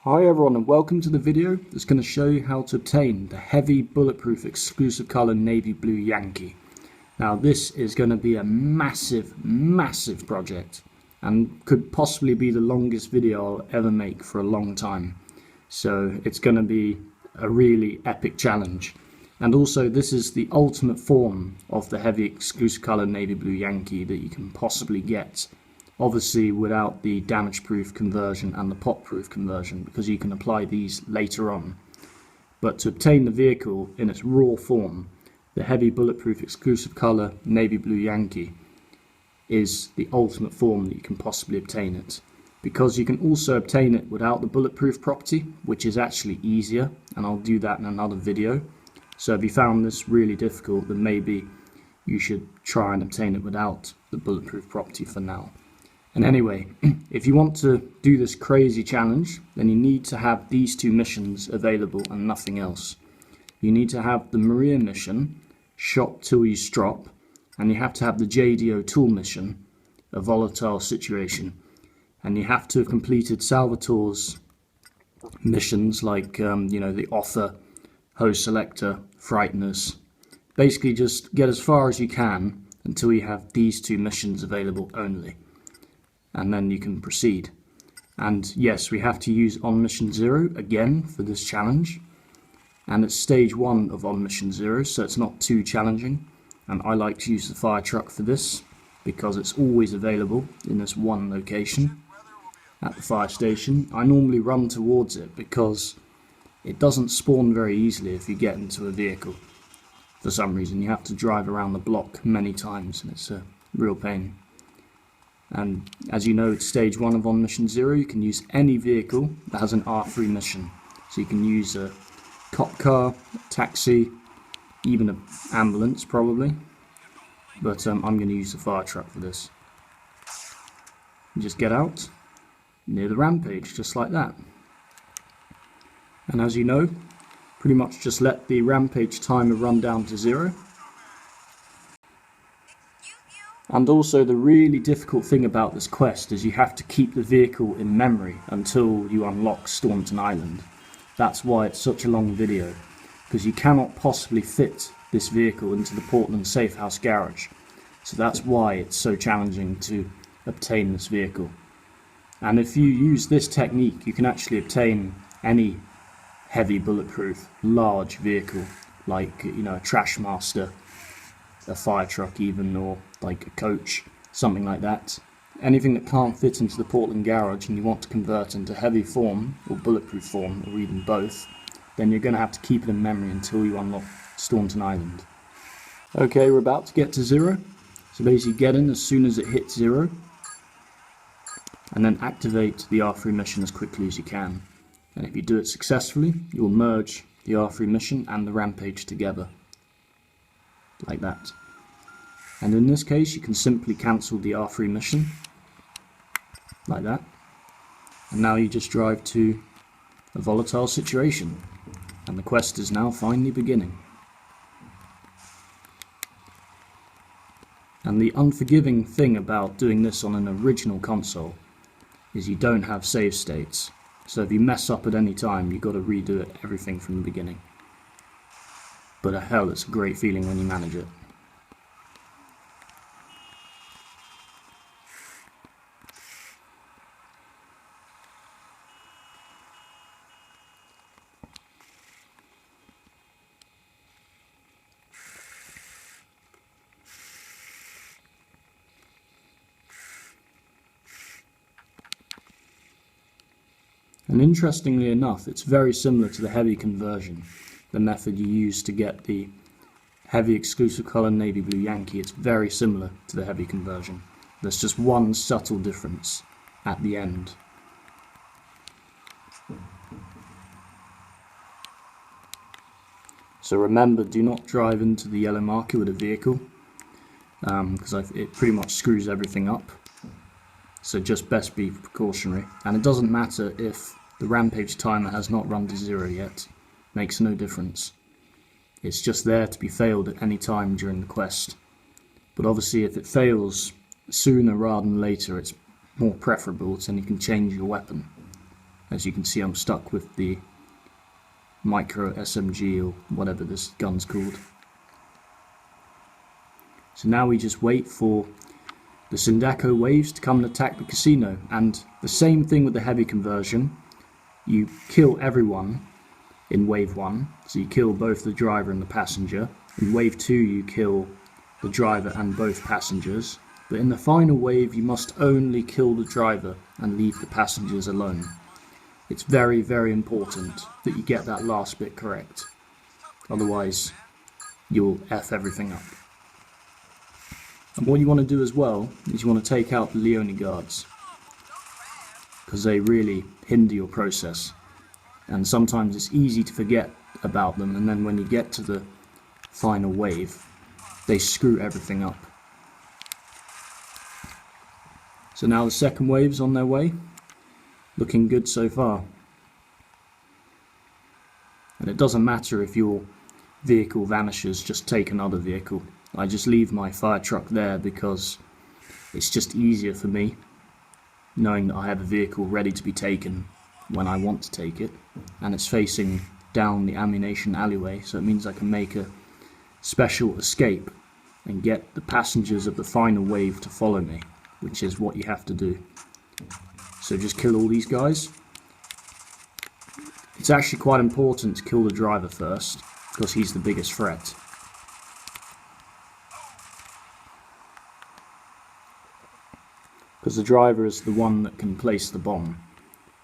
Hi everyone, and welcome to the video that's going to show you how to obtain the heavy bulletproof exclusive colour Navy Blue Yankee. Now this is going to be a massive project and could possibly be the longest video I'll ever make for a long time. So it's going to be a really epic challenge. And also this is the ultimate form of the heavy exclusive colour Navy Blue Yankee that you can possibly get. Obviously without the damage proof conversion and the pop proof conversion, because you can apply these later on. But to obtain the vehicle in its raw form, the heavy bulletproof exclusive colour Navy Blue Yankee is the ultimate form that you can possibly obtain it. Because you can also obtain it without the bulletproof property, which is actually easier, and I'll do that in another video. So if you found this really difficult, then maybe you should try and obtain it without the bulletproof property for now. And anyway, if you want to do this crazy challenge, then you need to have these two missions available and nothing else. You need to have the Maria mission, Shop Till You Strop, and you have to have the JDO Tool mission, a volatile situation. And you have to have completed Salvatore's missions like, the Offer, Hose Selector, Frighteners. Basically just get as far as you can until you have these two missions available only. And then you can proceed. And yes, we have to use On Mission 0 again for this challenge. And it's stage 1 of On Mission 0, so it's not too challenging. And I like to use the fire truck for this, because it's always available in this one location at the fire station. I normally run towards it because it doesn't spawn very easily if you get into a vehicle. For some reason, you have to drive around the block many times, and it's a real pain. And as you know, it's stage 1 of On Mission 0. You can use any vehicle that has an R3 mission. So you can use a cop car, a taxi, even an ambulance probably. But I'm going to use the fire truck for this. You just get out near the rampage, just like that. And as you know, pretty much just let the rampage timer run down to 0. And also the really difficult thing about this quest is you have to keep the vehicle in memory until you unlock Staunton Island. That's why it's such a long video, because you cannot possibly fit this vehicle into the Portland Safe House garage. So that's why it's so challenging to obtain this vehicle. And if you use this technique, you can actually obtain any heavy bulletproof large vehicle, like a Trashmaster, a fire truck even, or like a coach, something like that. Anything that can't fit into the Portland garage and you want to convert into heavy form or bulletproof form, or even both, then you're going to have to keep it in memory until you unlock Staunton Island. Okay, we're about to get to 0, so basically get in as soon as it hits 0 and then activate the R3 mission as quickly as you can. And if you do it successfully, you'll merge the R3 mission and the rampage together, like that. And in this case you can simply cancel the R3 mission, like that. And now you just drive to a volatile situation, and the quest is now finally beginning. And the unforgiving thing about doing this on an original console is you don't have save states. So if you mess up at any time, you've got to redo everything from the beginning. But hell, it's a great feeling when you manage it. And interestingly enough, it's very similar to the heavy conversion, the method you use to get the heavy exclusive colour Navy Blue Yankee. It's very similar to the heavy conversion. There's just one subtle difference at the end. So remember, do not drive into the yellow marker with a vehicle, because it pretty much screws everything up. So just best be precautionary. And it doesn't matter if the rampage timer has not run to 0 yet. Makes no difference. It's just there to be failed at any time during the quest. But obviously if it fails sooner rather than later, it's more preferable, so then you can change your weapon. As you can see, I'm stuck with the micro SMG or whatever this gun's called. So now we just wait for the Sindaco waves to come and attack the casino, and the same thing with the heavy conversion. You kill everyone in wave 1, so you kill both the driver and the passenger. In wave 2 you kill the driver and both passengers, but in the final wave you must only kill the driver and leave the passengers alone. It's very, very important that you get that last bit correct, otherwise you'll F everything up. And what you want to do as well is you want to take out the Leone guards, because they really hinder your process, and sometimes it's easy to forget about them, and then when you get to the final wave they screw everything up. So now the second wave's on their way, looking good so far. And it doesn't matter if your vehicle vanishes, just take another vehicle. I just leave my fire truck there because it's just easier for me, knowing that I have a vehicle ready to be taken when I want to take it, and it's facing down the ammunition alleyway, so it means I can make a special escape and get the passengers of the final wave to follow me, which is what you have to do. So just kill all these guys. It's actually quite important to kill the driver first, because he's the biggest threat. Because the driver is the one that can place the bomb,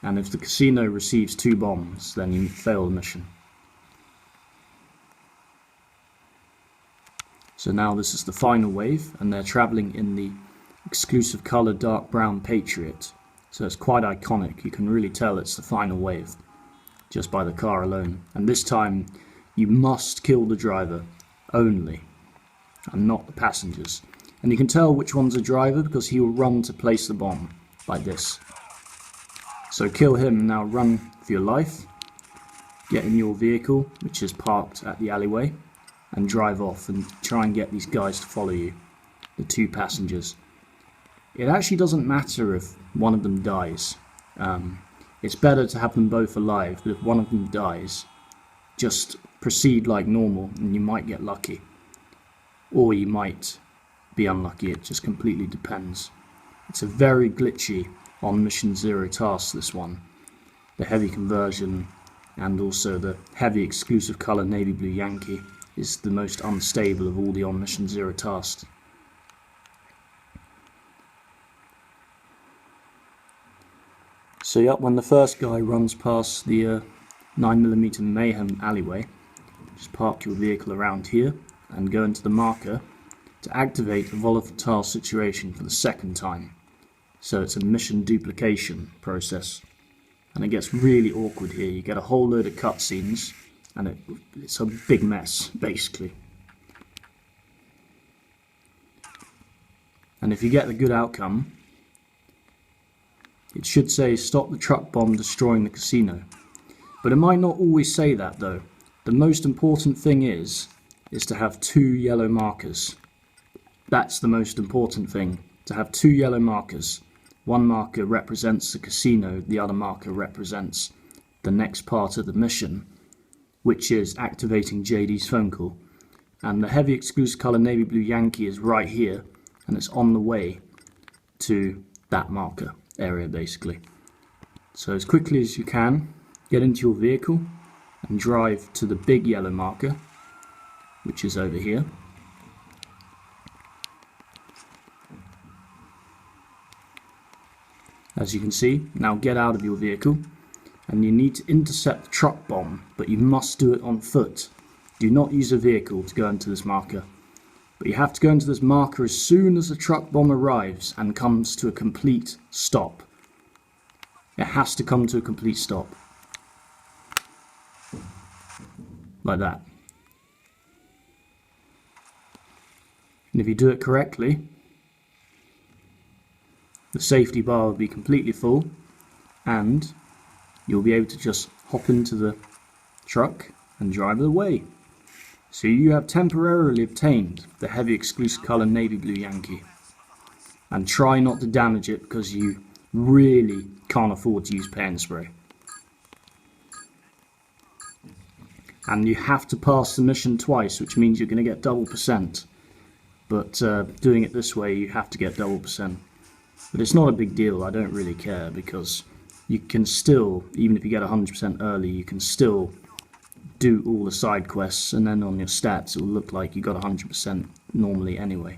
and if the casino receives 2 bombs, then you fail the mission. So now this is the final wave, and they're travelling in the exclusive colour dark brown Patriot, so it's quite iconic. You can really tell it's the final wave just by the car alone. And this time you must kill the driver only, and not the passengers. And you can tell which one's a driver because he will run to place the bomb, like this. So kill him, now run for your life, get in your vehicle, which is parked at the alleyway, and drive off and try and get these guys to follow you, the 2 passengers. It actually doesn't matter if one of them dies. It's better to have them both alive, but if one of them dies, just proceed like normal and you might get lucky. Or you might be unlucky, it just completely depends. It's a very glitchy on Mission 0 task, this one. The heavy conversion and also the heavy exclusive colour Navy Blue Yankee is the most unstable of all the on Mission 0 tasks. So yep, when the first guy runs past the 9mm Mayhem alleyway, just park your vehicle around here and go into the marker to activate the volatile situation for the second time. So it's a mission duplication process, and it gets really awkward here. You get a whole load of cutscenes and it's a big mess basically. And if you get the good outcome, it should say stop the truck bomb destroying the casino. But it might not always say that though. The most important thing is to have 2 yellow markers. That's the most important thing, to have 2 yellow markers. One marker represents the casino, the other marker represents the next part of the mission, which is activating JD's phone call. And the heavy exclusive colour Navy Blue Yankee is right here, and it's on the way to that marker area basically. So as quickly as you can, get into your vehicle and drive to the big yellow marker, which is over here. As you can see, now get out of your vehicle and you need to intercept the truck bomb, but you must do it on foot. Do not use a vehicle to go into this marker. But you have to go into this marker as soon as the truck bomb arrives and comes to a complete stop. It has to come to a complete stop. Like that. And if you do it correctly, the safety bar will be completely full and you'll be able to just hop into the truck and drive it away. So you have temporarily obtained the heavy exclusive colour Navy Blue Yankee. And try not to damage it because you really can't afford to use paint spray. and you have to pass the mission twice, which means you're going to get double %. But doing it this way, you have to get double %. But it's not a big deal. I don't really care, because you can still, even if you get 100% early, you can still do all the side quests, and then on your stats it will look like you got 100% normally anyway.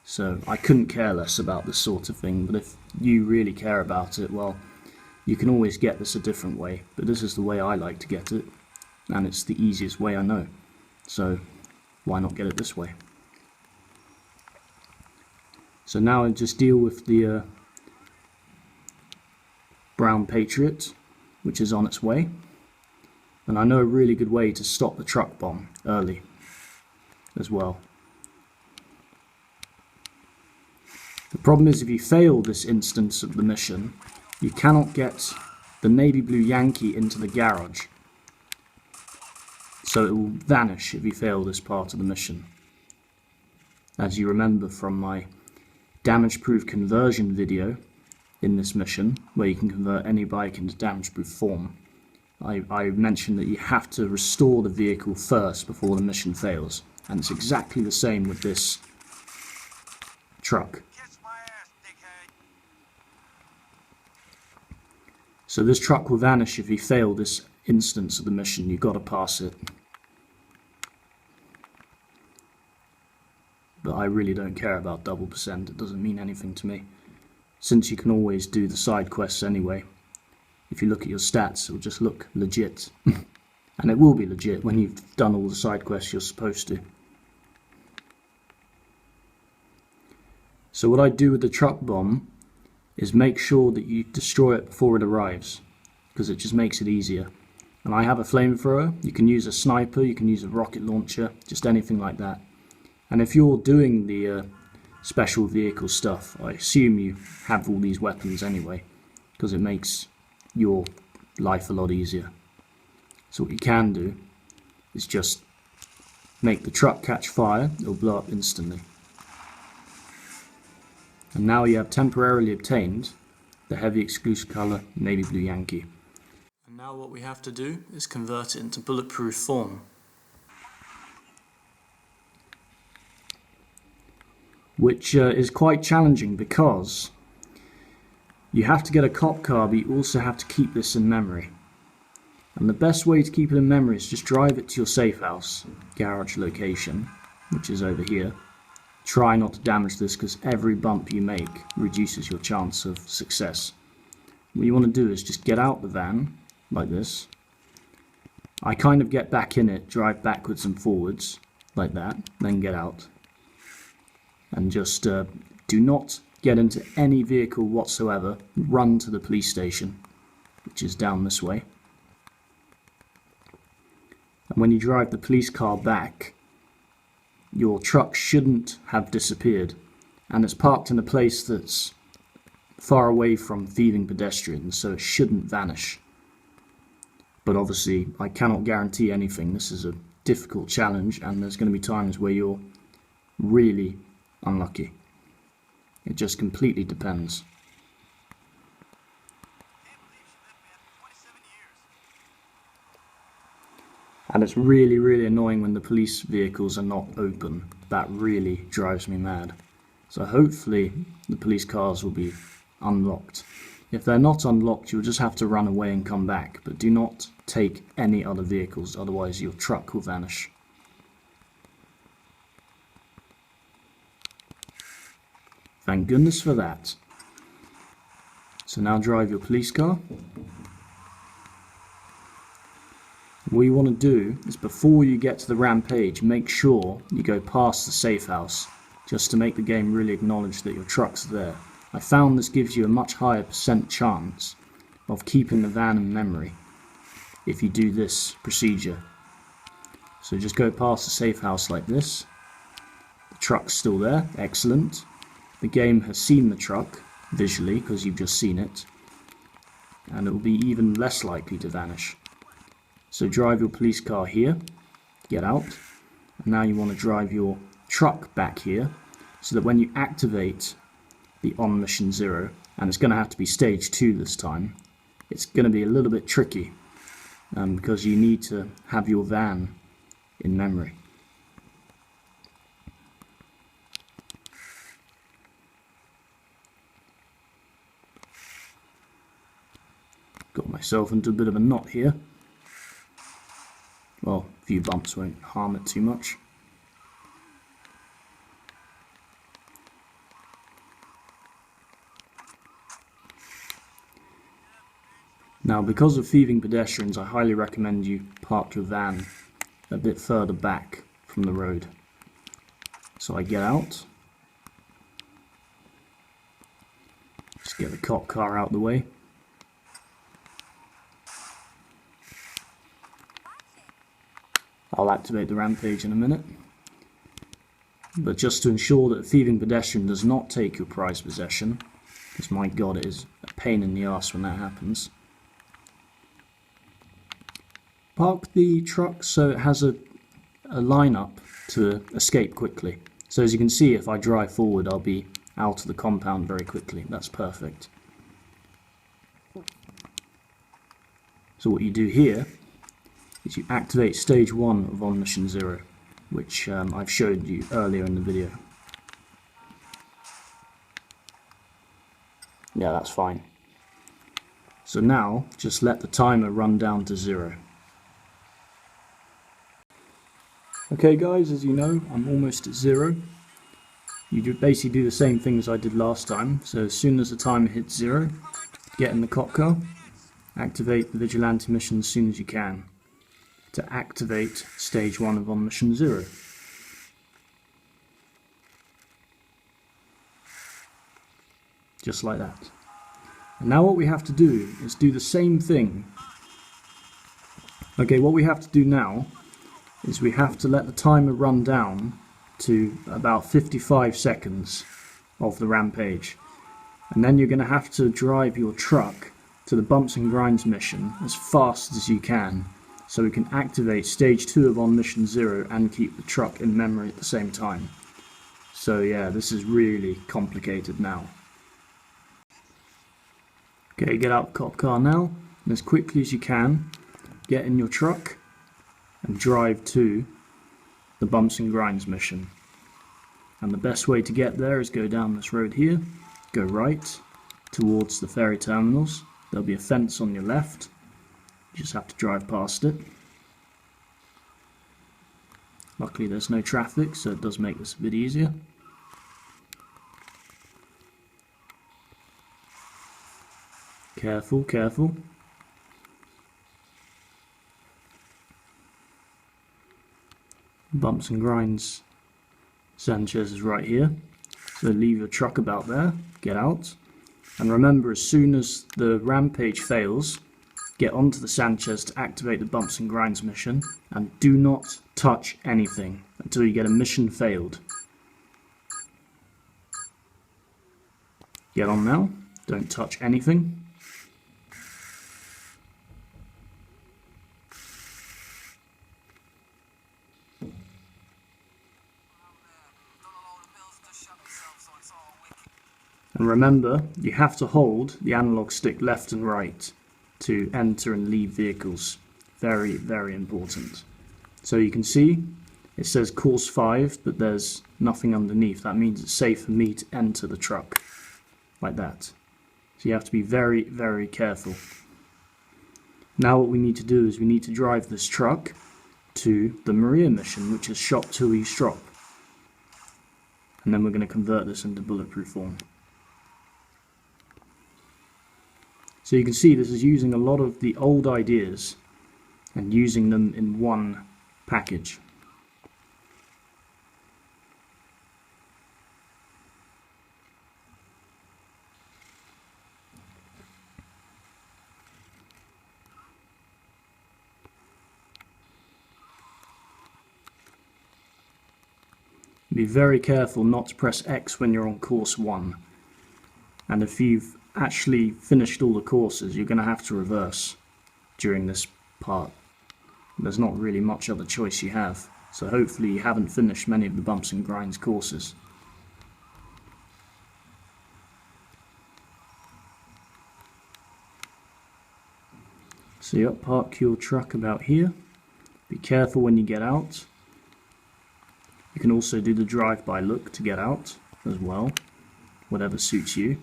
So I couldn't care less about this sort of thing, but if you really care about it, well, you can always get this a different way. But this is the way I like to get it, and it's the easiest way I know. So why not get it this way? So now I just deal with the Brown Patriot, which is on its way. And I know a really good way to stop the truck bomb early as well. The problem is, if you fail this instance of the mission, you cannot get the Navy Blue Yankee into the garage. So it will vanish if you fail this part of the mission. As you remember from my damage-proof conversion video in this mission, where you can convert any bike into damage-proof form, I mentioned that you have to restore the vehicle first before the mission fails. And it's exactly the same with this truck. So this truck will vanish if you fail this instance of the mission. You've got to pass it. But I really don't care about double %. It doesn't mean anything to me, since you can always do the side quests anyway. If you look at your stats, it'll just look legit. And it will be legit when you've done all the side quests you're supposed to. So what I do with the truck bomb is make sure that you destroy it before it arrives, because it just makes it easier. And I have a flamethrower. You can use a sniper, you can use a rocket launcher, just anything like that. And if you're doing the special vehicle stuff, I assume you have all these weapons anyway, because it makes your life a lot easier. So what you can do is just make the truck catch fire. It'll blow up instantly. And now you have temporarily obtained the heavy exclusive colour Navy Blue Yankee. And now what we have to do is convert it into bulletproof form, which is quite challenging, because you have to get a cop car, but you also have to keep this in memory. And the best way to keep it in memory is just drive it to your safe house garage location, which is over here. Try not to damage this, because every bump you make reduces your chance of success. What you want to do is just get out the van like this. I kind of get back in it, drive backwards and forwards like that, then get out. And just do not get into any vehicle whatsoever. Run to the police station, which is down this way. And when you drive the police car back, your truck shouldn't have disappeared, and it's parked in a place that's far away from thieving pedestrians, so it shouldn't vanish. But obviously I cannot guarantee anything. This is a difficult challenge, and there's going to be times where you're really unlucky. It just completely depends. And it's really, really annoying when the police vehicles are not open. That really drives me mad. So hopefully the police cars will be unlocked. If they're not unlocked, you'll just have to run away and come back. But do not take any other vehicles, otherwise your truck will vanish. Thank goodness for that. So now drive your police car. What you want to do is, before you get to the rampage, make sure you go past the safe house, just to make the game really acknowledge that your truck's there. I found this gives you a much higher % chance of keeping the van in memory if you do this procedure. So just go past the safe house like this. The truck's still there, excellent. The game has seen the truck visually, because you've just seen it, and it will be even less likely to vanish. So drive your police car here, get out, and now you want to drive your truck back here, so that when you activate the on mission 0, and it's going to have to be stage 2 this time, it's going to be a little bit tricky, because you need to have your van in memory. Got myself into a bit of a knot here. Well, a few bumps won't harm it too much. Now, because of thieving pedestrians, I highly recommend you park your van a bit further back from the road. So I get out, just get the cop car out of the way. I'll activate the rampage in a minute. But just to ensure that a thieving pedestrian does not take your prized possession, because my god, it is a pain in the arse when that happens. Park the truck so it has a lineup to escape quickly. So as you can see, if I drive forward, I'll be out of the compound very quickly. That's perfect. So what you do here is you activate stage 1 of On Mission 0, which I've showed you earlier in the video. Yeah, that's fine. So now, just let the timer run down to 0. Okay guys, as you know, I'm almost at 0. You basically do the same thing as I did last time. So as soon as the timer hits 0, get in the cop car, activate the vigilante mission as soon as you can to activate stage 1 of On Mission 0. Just like that. And now what we have to do is do the same thing. Okay, what we have to do now is we have to let the timer run down to about 55 seconds of the rampage. And then you're going to have to drive your truck to the bumps and grinds mission as fast as you can, so we can activate stage 2 of On Mission 0 and keep the truck in memory at the same time. So yeah, this is really complicated now. Okay, get out the cop car now, and as quickly as you can, get in your truck and drive to the bumps and grinds mission. And the best way to get there is go down this road here, go right towards the ferry terminals. There'll be a fence on your left, you just have to drive past it. Luckily there's no traffic, so it does make this a bit easier. Careful, careful. Bumps and grinds Sanchez is right here, so leave your truck about there, get out, and remember, as soon as the rampage fails, get onto the Sanchez to activate the bumps and grinds mission, and do not touch anything until you get a mission failed. Get on now, don't touch anything. And remember, you have to hold the analog stick left and right to enter and leave vehicles. Very, very important. So you can see it says course 5, but there's nothing underneath. That means it's safe for me to enter the truck, like that. So you have to be very, very careful. Now what we need to do is we need to drive this truck to the Maria mission, which is shop till you strop. And then we're going to convert this into bulletproof form. So you can see this is using a lot of the old ideas and using them in one package. Be very careful not to press X when you're on course 1. And if you've actually finished all the courses, you're going to have to reverse during this part. There's not really much other choice you have, so hopefully you haven't finished many of the bumps and grinds courses. So you park your truck about here. Be careful when you get out. You can also do the drive-by look to get out as well, whatever suits you.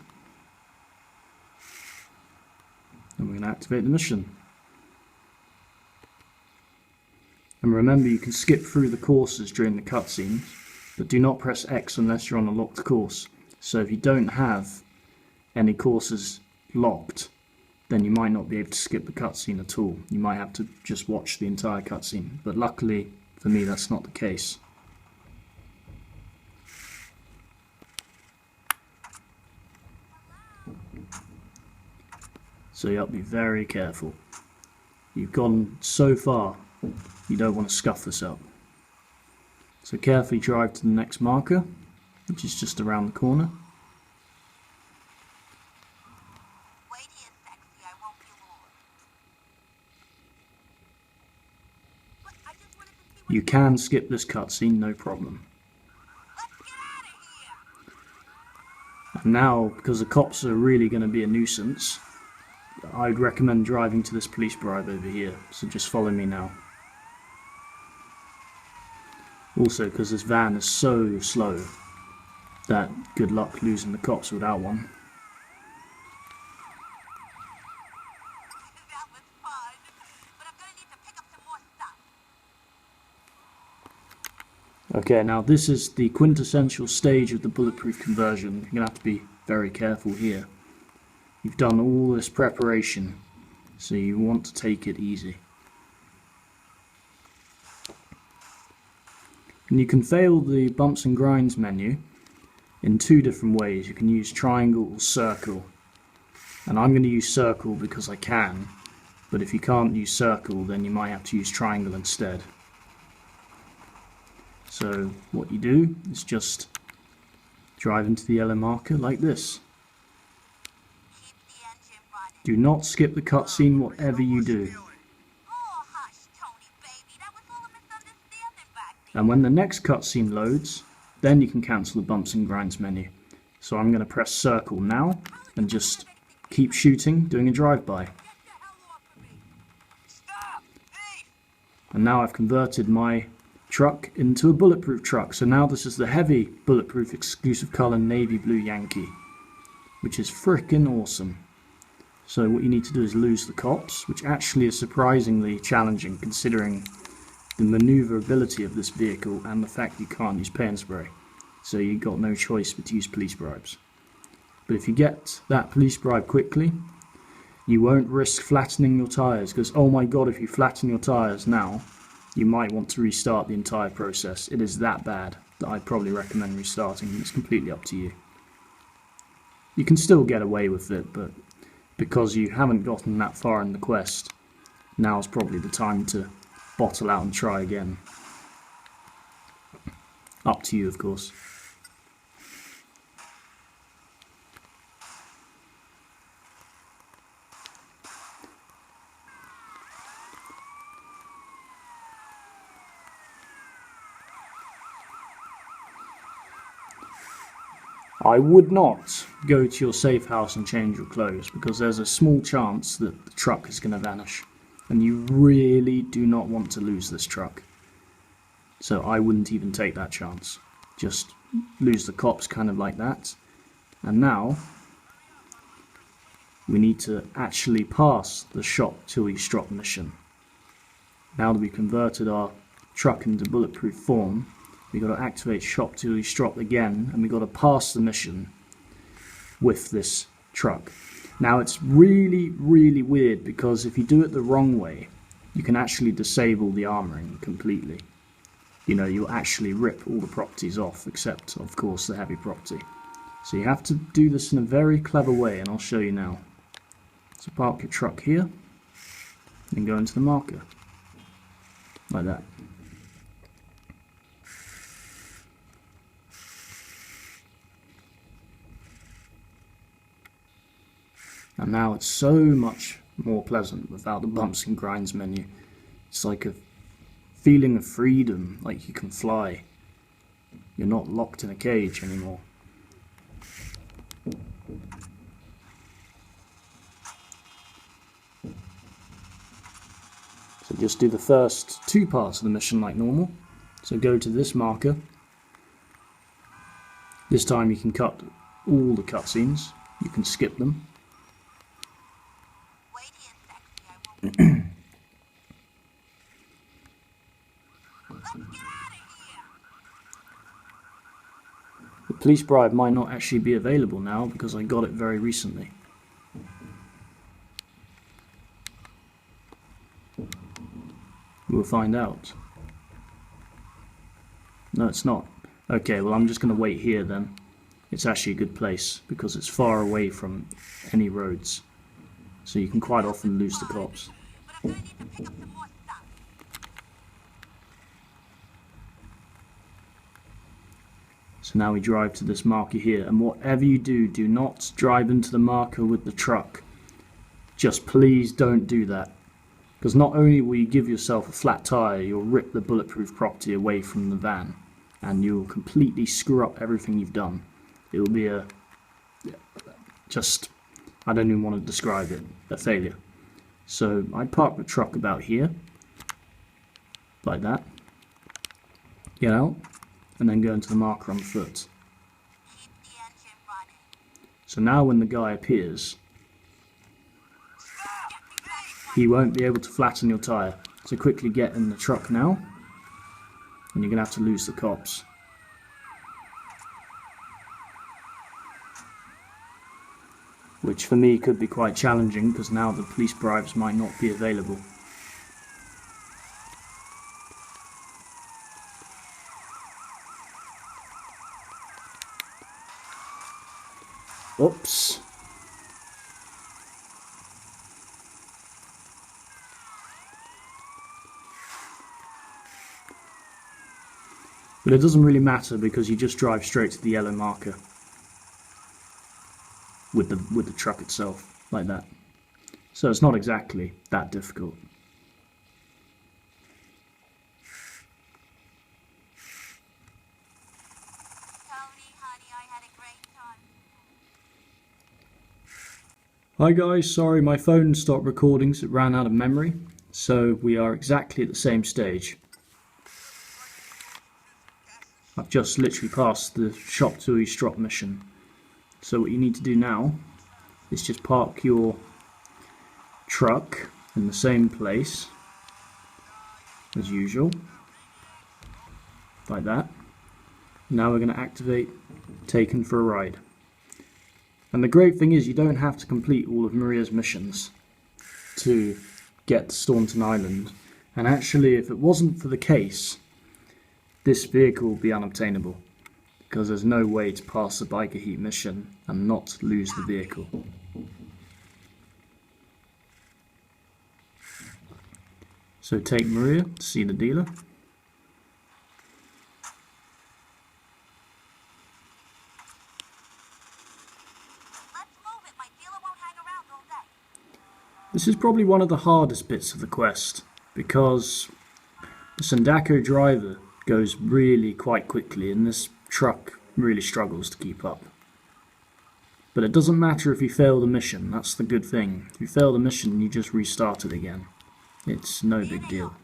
And we're going to activate the mission. And remember, you can skip through the courses during the cutscenes, but do not press X unless you're on a locked course. So if you don't have any courses locked, then you might not be able to skip the cutscene at all. You might have to just watch the entire cutscene, but luckily for me that's not the case. So you have to be very careful. You've gone so far, you don't want to scuff this up. So carefully drive to the next marker, which is just around the corner. You can skip this cutscene, no problem. And now, because the cops are really going to be a nuisance, I'd recommend driving to this police bribe over here, so just follow me now. Also, because this van is so slow, that good luck losing the cops without one. Okay, now this is the quintessential stage of the bulletproof conversion. You're going to have to be very careful here. You've done all this preparation, so you want to take it easy. And you can fail the bumps and grinds menu in two different ways. You can use triangle or circle. And I'm going to use circle because I can, but if you can't use circle, then you might have to use triangle instead. So what you do is just drive into the yellow marker like this. Do not skip the cutscene whatever you do. And when the next cutscene loads, then you can cancel the bumps and grinds menu. So I'm going to press circle now and just keep shooting, doing a drive-by. And now I've converted my truck into a bulletproof truck. So now this is the heavy bulletproof exclusive color Navy Blue Yankee, which is freaking awesome. So what you need to do is lose the cops, which actually is surprisingly challenging considering the maneuverability of this vehicle and the fact you can't use paint spray. So you've got no choice but to use police bribes. But if you get that police bribe quickly, you won't risk flattening your tyres, because oh my god, if you flatten your tyres now, you might want to restart the entire process. It is that bad that I'd probably recommend restarting. It's completely up to you. You can still get away with it, but because you haven't gotten that far in the quest, now's probably the time to bottle out and try again. Up to you, of course. I would not go to your safe house and change your clothes, because there's a small chance that the truck is going to vanish. And you really do not want to lose this truck. So I wouldn't even take that chance. Just lose the cops kind of like that. And now we need to actually pass the shop till you drop mission. Now that we've converted our truck into bulletproof form, we've got to activate shop till you drop again, and we've got to pass the mission with this truck. Now it's really, really weird, because if you do it the wrong way, you can actually disable the armoring completely. You know, you'll actually rip all the properties off, except, of course, the heavy property. So you have to do this in a very clever way, and I'll show you now. So park your truck here, and go into the marker. Like that. And now it's so much more pleasant without the bumps and grinds menu. It's like a feeling of freedom, like you can fly. You're not locked in a cage anymore. So just do the first two parts of the mission like normal. So go to this marker. This time you can cut all the cutscenes. You can skip them. The police bribe might not actually be available now because I got it very recently. We'll find out. No, it's not. Okay, well I'm just going to wait here then. It's actually a good place because it's far away from any roads. So you can quite often lose the cops. So now we drive to this marker here, and whatever you do, do not drive into the marker with the truck. Just please don't do that. Because not only will you give yourself a flat tyre, you'll rip the bulletproof property away from the van. And you'll completely screw up everything you've done. It'll be I don't even want to describe it, a failure. So I park the truck about here, like that. Get out, and then go into the marker on foot. So now when the guy appears, he won't be able to flatten your tyre. So quickly get in the truck now, and you're going to have to lose the cops. Which for me could be quite challenging because now the police bribes might not be available. Oops. But it doesn't really matter because you just drive straight to the yellow marker with the truck itself, like that. So it's not exactly that difficult. Hi guys, sorry my phone stopped recording so it ran out of memory, so we are exactly at the same stage. I've just literally passed the shop to Estrop mission. So what you need to do now is just park your truck in the same place as usual, like that. Now we're going to activate Taken for a Ride. And the great thing is you don't have to complete all of Maria's missions to get to Staunton Island. And actually, if it wasn't for the case, this vehicle would be unobtainable, because there's no way to pass the biker heat mission and not lose the vehicle. So take Maria to see the dealer. This is probably one of the hardest bits of the quest, because the Sandako driver goes really quite quickly and this truck really struggles to keep up. But it doesn't matter if you fail the mission, that's the good thing. If you fail the mission, you just restart it again. It's no big deal.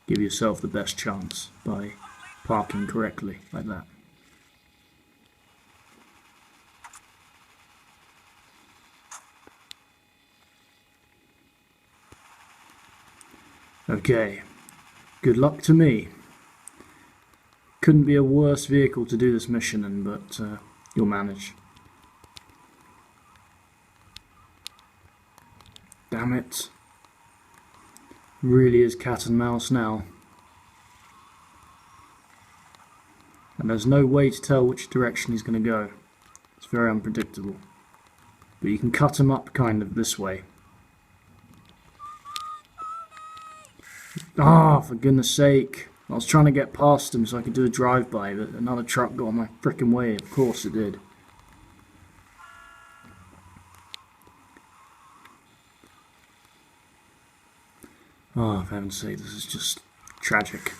Give yourself the best chance by parking correctly, like that. Okay, good luck to me. Couldn't be a worse vehicle to do this mission in, but you'll manage. Damn it. Really is cat and mouse now. And there's no way to tell which direction he's going to go. It's very unpredictable. But you can cut him up kind of this way. Ah, for goodness sake. I was trying to get past him so I could do a drive-by, but another truck got in my frickin' way. Of course it did. Oh, for heaven's sake, this is just tragic.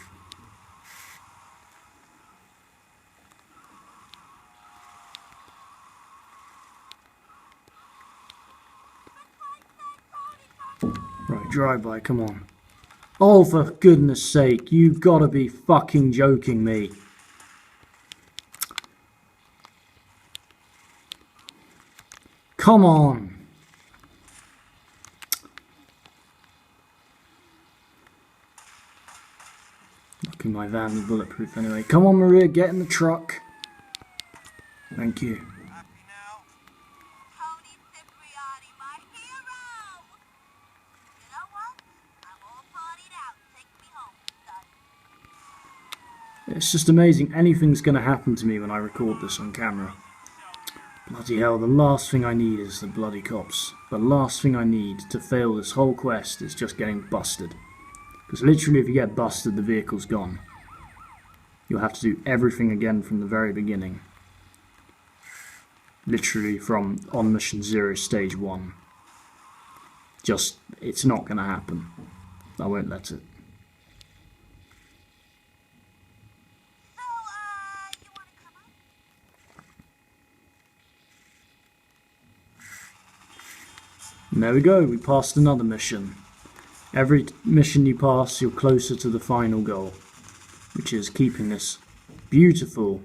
drive-by, come on. Oh, for goodness sake, you've got to be fucking joking me. Come on. Lucky my van is bulletproof anyway. Come on, Maria, get in the truck. Thank you. It's just amazing. Anything's going to happen to me when I record this on camera. Bloody hell, the last thing I need is the bloody cops. The last thing I need to fail this whole quest is just getting busted. Because literally if you get busted, the vehicle's gone. You'll have to do everything again from the very beginning. Literally from on mission 0 stage 1. Just, it's not going to happen. I won't let it. And there we go, we passed another mission. Every mission you pass, you're closer to the final goal, which is keeping this beautiful,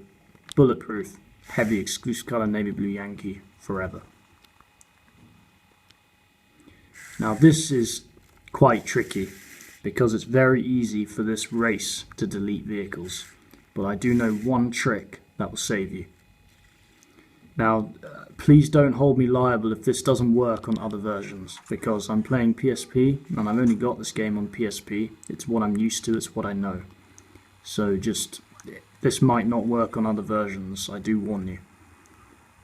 bulletproof, heavy exclusive colour Navy Blue Yankee forever. Now this is quite tricky, because it's very easy for this race to delete vehicles, but I do know one trick that will save you. Now, please don't hold me liable if this doesn't work on other versions, because I'm playing PSP, and I've only got this game on PSP. It's what I'm used to, it's what I know. So just, this might not work on other versions, I do warn you.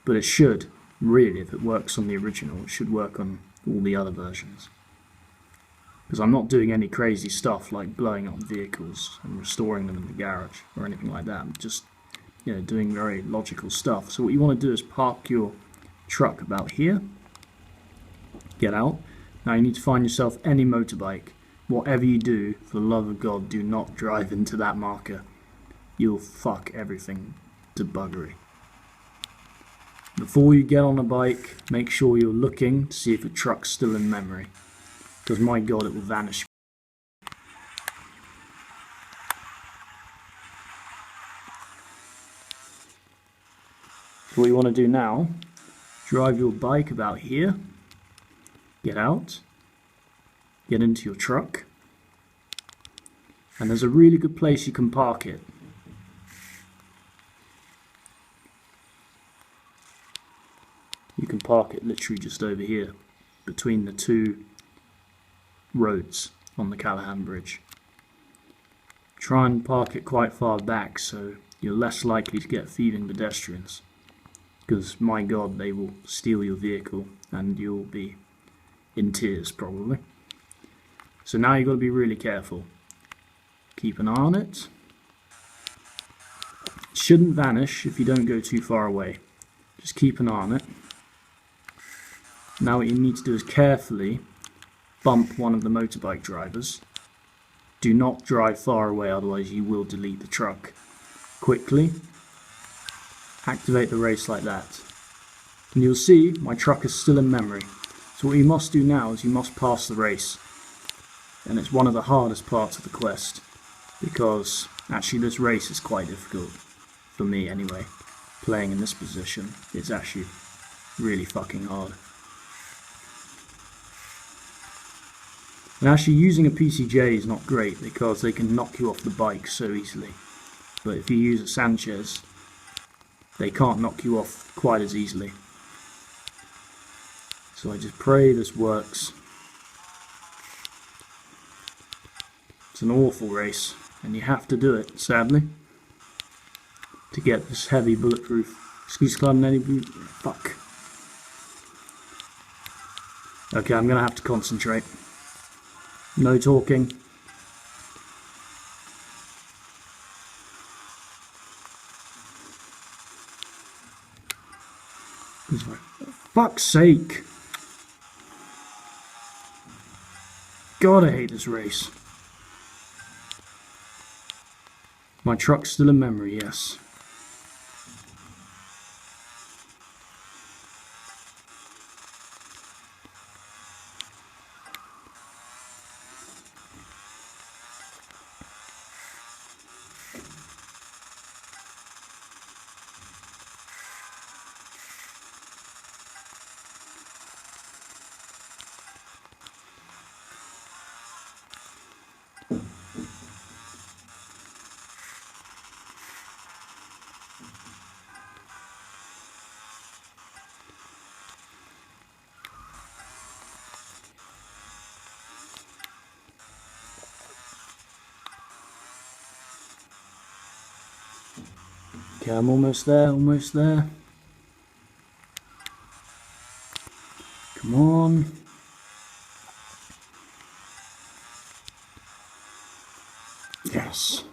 But it should, really, if it works on the original, it should work on all the other versions. Because I'm not doing any crazy stuff like blowing up vehicles and restoring them in the garage, or anything like that. I'm just, you know, doing very logical stuff. So what you want to do is park your truck about here, get out. Now you need to find yourself any motorbike. Whatever you do, for the love of God, do not drive into that marker. You'll fuck everything to buggery. Before you get on a bike, make sure you're looking to see if the truck's still in memory, because my God, it will vanish. So what you want to do now, drive your bike about here, get out, get into your truck, and there's a really good place you can park it. You can park it literally just over here, between the two roads on the Callahan Bridge. Try and park it quite far back so you're less likely to get thieving pedestrians. Because, my God, they will steal your vehicle and you'll be in tears, probably. So now you've got to be really careful. Keep an eye on it. It shouldn't vanish if you don't go too far away. Just keep an eye on it. Now what you need to do is carefully bump one of the motorbike drivers. Do not drive far away, otherwise you will delete the truck. Quickly activate the race like that. And you'll see my truck is still in memory. So what you must do now is you must pass the race. And it's one of the hardest parts of the quest, because actually this race is quite difficult, for me anyway. Playing in this position, it's actually really fucking hard. And actually using a PCJ is not great, because they can knock you off the bike so easily. But if you use a Sanchez, they can't knock you off quite as easily. So I just pray this works. It's an awful race, and you have to do it, sadly, to get this heavy bulletproof exclusive card and any boot. Fuck. Okay, I'm gonna have to concentrate. No talking. Fuck's sake. God, I hate this race. My truck's still in memory, yes. Okay, I'm almost there, almost there. Come on. Yes.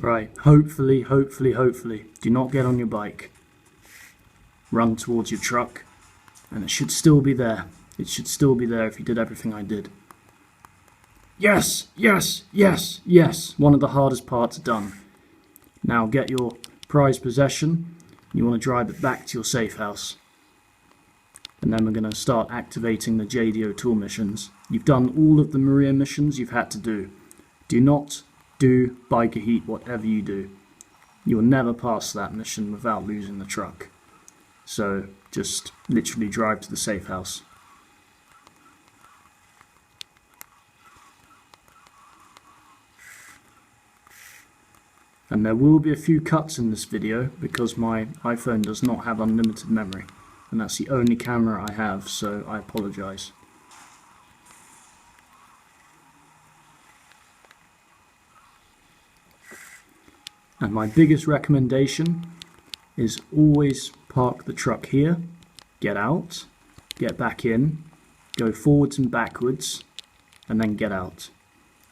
Right, hopefully, do not get on your bike. Run towards your truck, and it should still be there. It should still be there if you did everything I did. Yes, yes, yes, yes. One of the hardest parts done. Now get your prized possession. You want to drive it back to your safe house. And then we're going to start activating the JDO tool missions. You've done all of the Maria missions you've had to do. Do not do biker heat whatever you do. You will never pass that mission without losing the truck. So just literally drive to the safe house. And there will be a few cuts in this video because my iPhone does not have unlimited memory. And that's the only camera I have, so I apologise. And my biggest recommendation is always park the truck here, get out, get back in, go forwards and backwards, and then get out.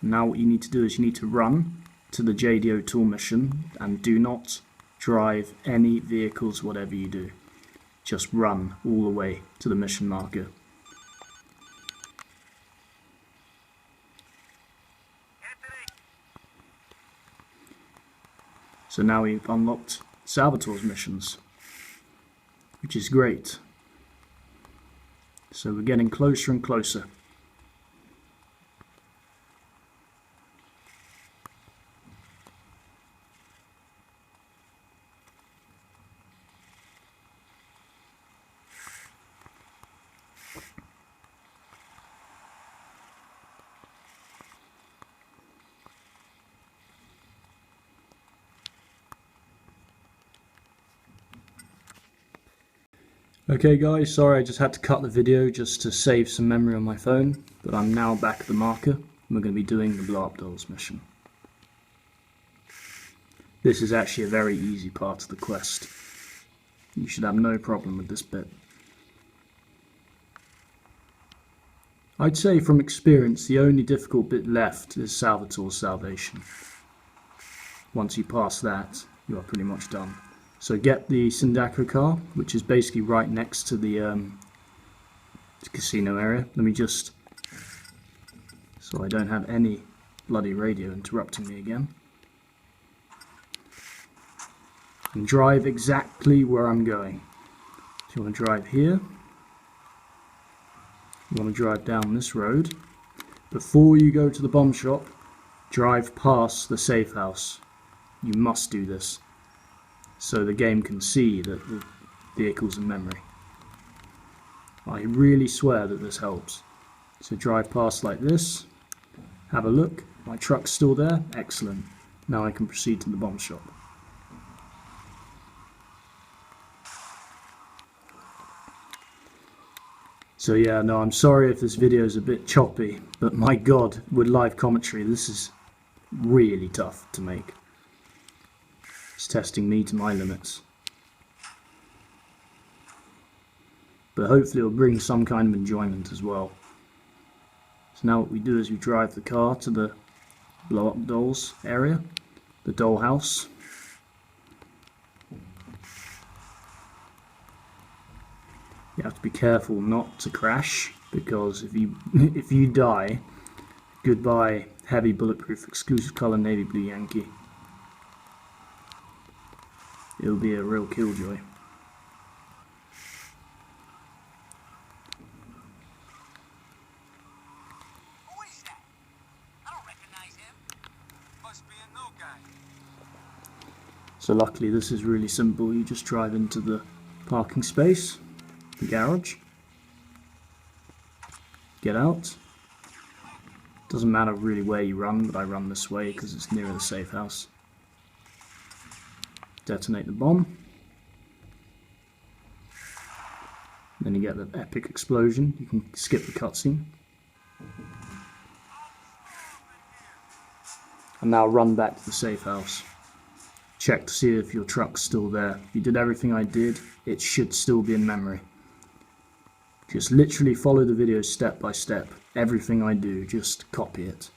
And now what you need to do is you need to run to the JDO tool mission and do not drive any vehicles whatever you do. Just run all the way to the mission marker. So now we've unlocked Salvatore's missions, which is great. So we're getting closer and closer. Okay guys, sorry I just had to cut the video just to save some memory on my phone, but I'm now back at the marker and we're going to be doing the blow up dolls mission. This is actually a very easy part of the quest. You should have no problem with this bit. I'd say from experience the only difficult bit left is Salvatore's salvation. Once you pass that, you are pretty much done. So get the Sindaco car, which is basically right next to the casino area. Let me just, so I don't have any bloody radio interrupting me again. And drive exactly where I'm going. So you want to drive here. You want to drive down this road. Before you go to the bomb shop, drive past the safe house. You must do this, so the game can see that the vehicle's in memory. I really swear that this helps. So drive past like this, have a look, my truck's still there, excellent. Now I can proceed to the bomb shop. So yeah, no, I'm sorry if this video is a bit choppy, but my god, with live commentary, this is really tough to make. It's testing me to my limits. But hopefully it'll bring some kind of enjoyment as well. So now what we do is we drive the car to the blow up dolls area, the doll house. You have to be careful not to crash, because if you die, goodbye heavy bulletproof exclusive colour Navy Blue Yankee. It'll be a real killjoy. Who is that? I don't recognize him. Must be a new guy. So luckily this is really simple. You just drive into the parking space, the garage, get out. Doesn't matter really where you run, but I run this way because it's nearer the safe house. Detonate the bomb. Then you get the epic explosion. You can skip the cutscene. And now run back to the safe house. Check to see if your truck's still there. If you did everything I did, it should still be in memory. Just literally follow the video step by step. Everything I do, just copy it.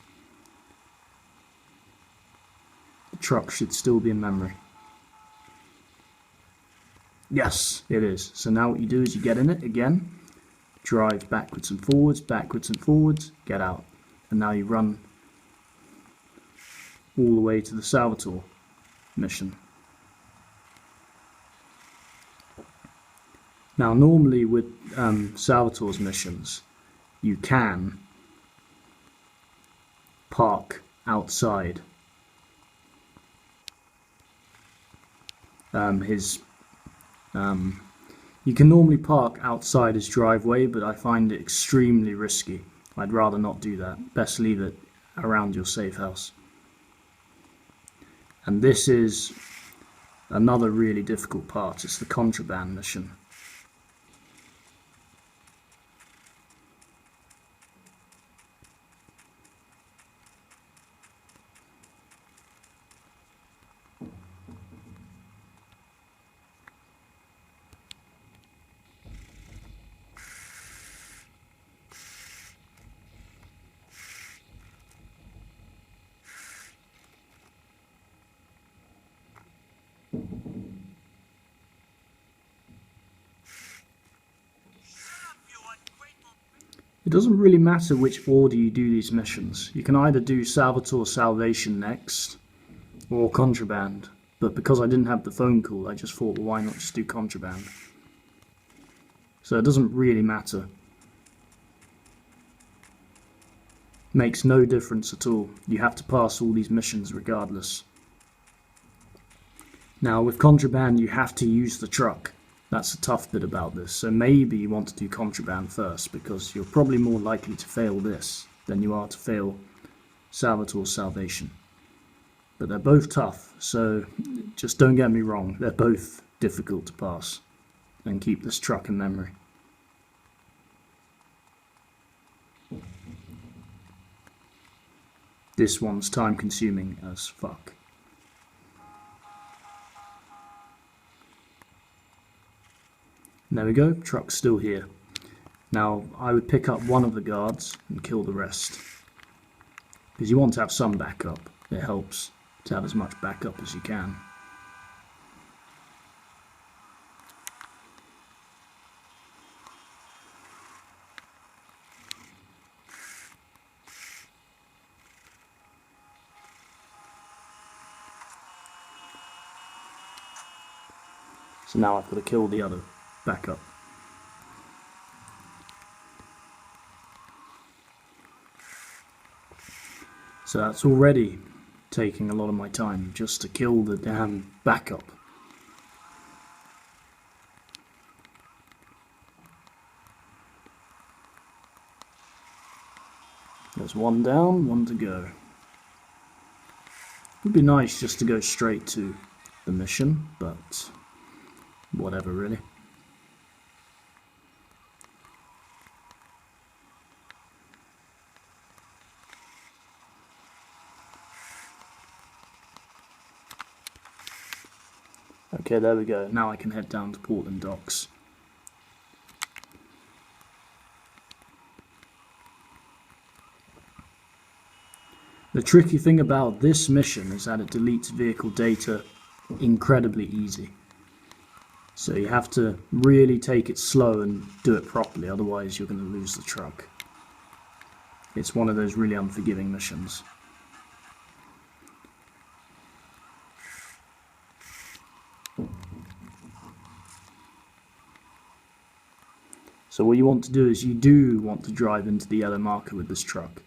The truck should still be in memory. Yes, it is. So now what you do is you get in it again, drive backwards and forwards, get out. And now you run all the way to the Salvatore mission. Now normally with Salvatore's missions, you can park outside you can normally park outside his driveway, but I find it extremely risky. I'd rather not do that. Best leave it around your safe house. And this is another really difficult part. It's the contraband mission. It doesn't really matter which order you do these missions. You can either do Salvatore Salvation next, or Contraband. But because I didn't have the phone call, I just thought, well, why not just do Contraband? So it doesn't really matter. Makes no difference at all. You have to pass all these missions regardless. Now with Contraband you have to use the truck. That's the tough bit about this. So maybe you want to do Contraband first, because you're probably more likely to fail this than you are to fail Salvatore Salvation. But they're both tough, so just don't get me wrong, they're both difficult to pass. And keep this truck in memory. This one's time consuming as fuck. And there we go, truck's still here. Now I would pick up one of the guards and kill the rest, because you want to have some backup. It helps to have as much backup as you can. So now I've got to kill the other backup. So that's already taking a lot of my time just to kill the damn backup. There's one down, one to go. It would be nice just to go straight to the mission, but whatever really. Okay, there we go. Now I can head down to Portland Docks. The tricky thing about this mission is that it deletes vehicle data incredibly easy. So you have to really take it slow and do it properly, otherwise you're going to lose the truck. It's one of those really unforgiving missions. So what you want to do is you do want to drive into the yellow marker with this truck.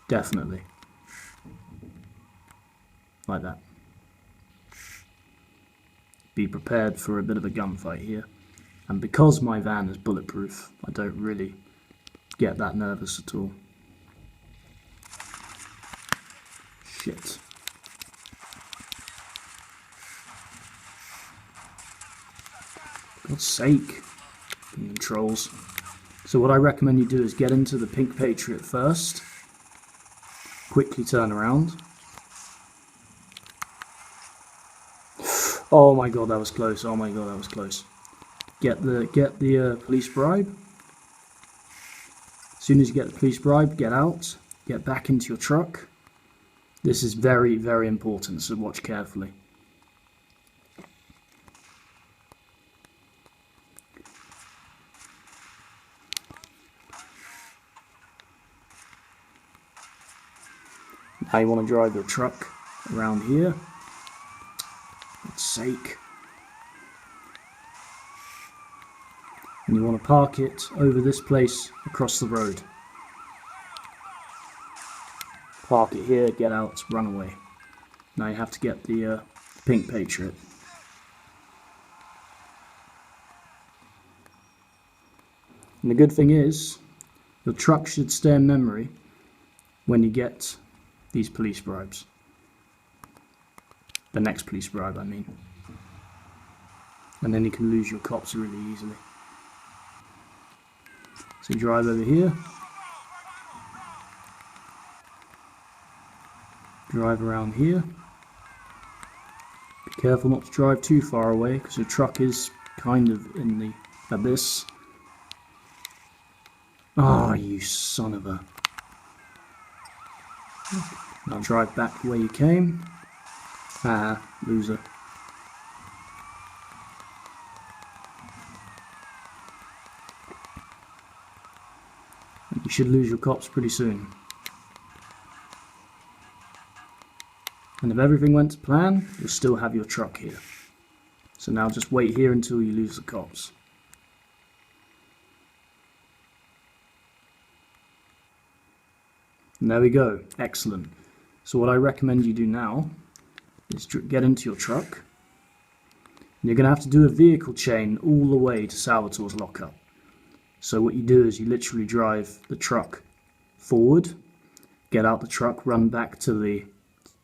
Definitely. Like that. Be prepared for a bit of a gunfight here. And because my van is bulletproof, I don't really get that nervous at all. Shit. God's sake. and trolls. So what I recommend you do is get into the pink Patriot first, quickly turn around. Oh my god, that was close. Oh my god, that was close. Get the police bribe. As soon as you get the police bribe, get out, get back into your truck. This is very, very important, so watch carefully. Now you want to drive your truck around here. For God's sake. And you want to park it over this place across the road. Park it here, get out, run away. Now you have to get the pink Patriot. And the good thing is, your truck should stay in memory when you get these police bribes. The next police bribe, I mean. And then you can lose your cops really easily. So you drive over here. Drive around here. Be careful not to drive too far away because your truck is kind of in the abyss. Oh, you son of a... Now drive back the way you came. Ah, loser. You should lose your cops pretty soon. And if everything went to plan, you'll still have your truck here. So now just wait here until you lose the cops. And there we go. Excellent. So what I recommend you do now is get into your truck. And you're going to have to do a vehicle chain all the way to Salvatore's lockup. So what you do is you literally drive the truck forward, get out the truck, run back to the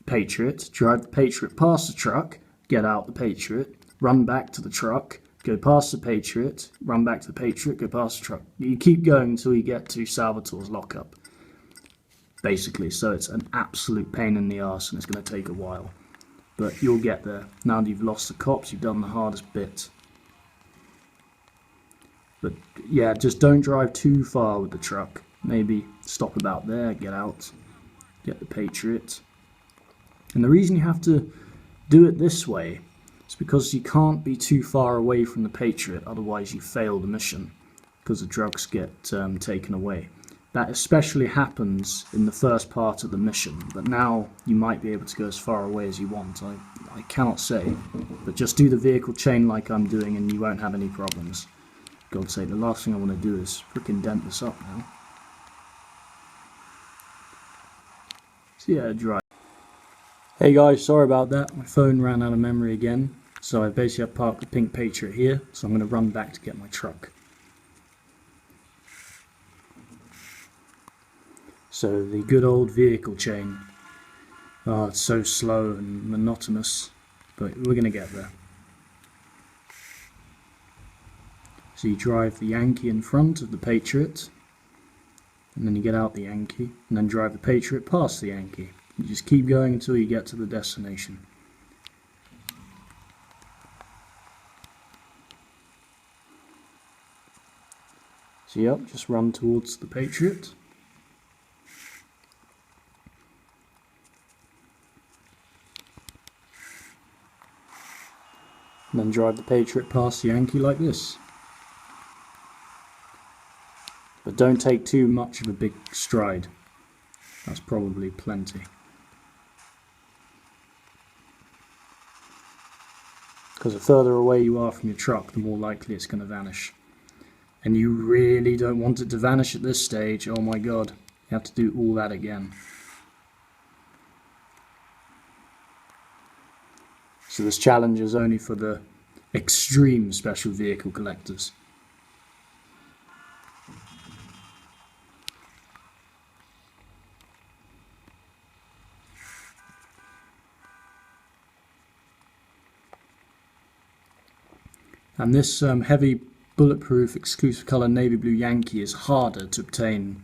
Patriot, drive the Patriot past the truck, get out the Patriot, run back to the truck, go past the Patriot, run back to the Patriot, go past the truck. You keep going until you get to Salvatore's lockup, basically. So it's an absolute pain in the arse and it's going to take a while. But you'll get there. Now that you've lost the cops, you've done the hardest bit. But yeah, just don't drive too far with the truck. Maybe stop about there, get out, get the Patriot. And the reason you have to do it this way is because you can't be too far away from the Patriot, otherwise you fail the mission, because the drugs get taken away. That especially happens in the first part of the mission, but now you might be able to go as far away as you want. I cannot say, but just do the vehicle chain like I'm doing and you won't have any problems. God's sake, the last thing I want to do is frickin' dent this up now. So yeah, drive. Hey guys, sorry about that. My phone ran out of memory again. So I basically have parked the pink Patriot here. So I'm going to run back to get my truck. So the good old vehicle chain. Oh, it's so slow and monotonous. But we're going to get there. So you drive the Yankee in front of the Patriot, and then you get out the Yankee, and then drive the Patriot past the Yankee. You just keep going until you get to the destination. So yep, just run towards the Patriot. And then drive the Patriot past the Yankee like this. But don't take too much of a big stride. That's probably plenty. Because the further away you are from your truck, the more likely it's going to vanish. And you really don't want it to vanish at this stage. Oh my god. You have to do all that again. So this challenge is only for the extreme special vehicle collectors. And this heavy bulletproof exclusive colour navy blue Yankee is harder to obtain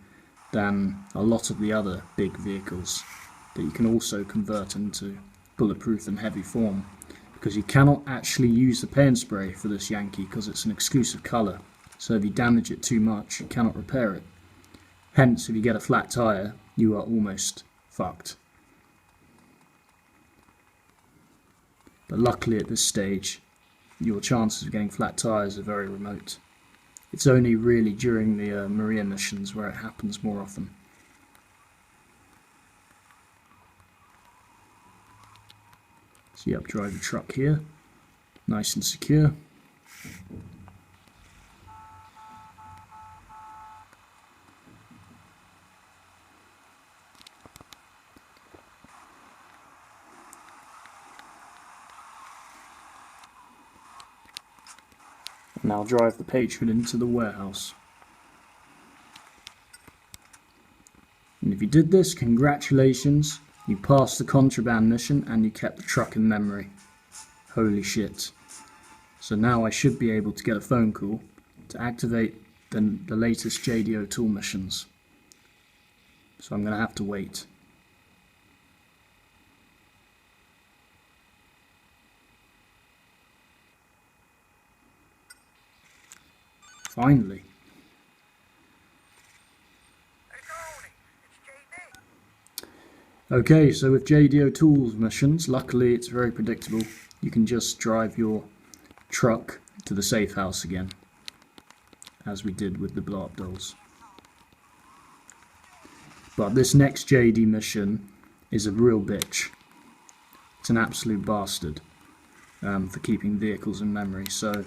than a lot of the other big vehicles that you can also convert into bulletproof and heavy form, because you cannot actually use the paint spray for this Yankee because it's an exclusive colour. So if you damage it too much, you cannot repair it. Hence, if you get a flat tyre, you are almost fucked. But luckily at this stage, your chances of getting flat tyres are very remote. It's only really during the Maria missions where it happens more often. So you updrive the truck here, nice and secure. Now drive the Patriot into the warehouse. And if you did this, congratulations, you passed the contraband mission and you kept the truck in memory. Holy shit. So now I should be able to get a phone call to activate the latest JDO tool missions. So I'm going to have to wait. Finally. Okay, so with JDO Tools missions, luckily it's very predictable. You can just drive your truck to the safe house again, as we did with the blow-up dolls. But this next JD mission is a real bitch. It's an absolute bastard for keeping vehicles in memory. So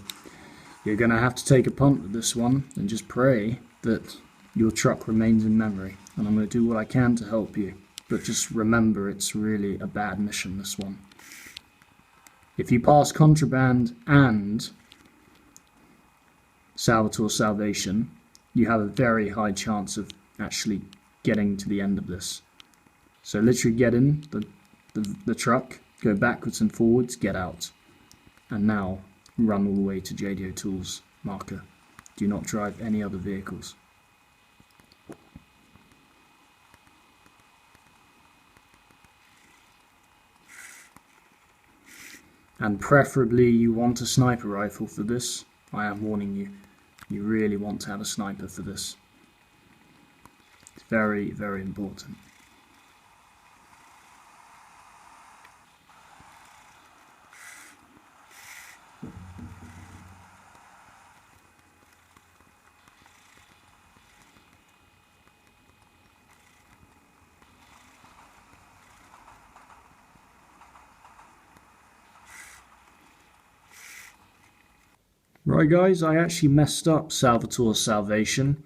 you're going to have to take a punt with this one and just pray that your truck remains in memory. And I'm going to do what I can to help you. But just remember, it's really a bad mission, this one. If you pass contraband and Salvatore Salvation, you have a very high chance of actually getting to the end of this. So literally get in the truck, go backwards and forwards, get out. And now run all the way to JDO Tools marker. Do not drive any other vehicles. And preferably you want a sniper rifle for this. I am warning you. You really want to have a sniper for this. It's very, very important. Right guys, I actually messed up Salvatore's Salvation.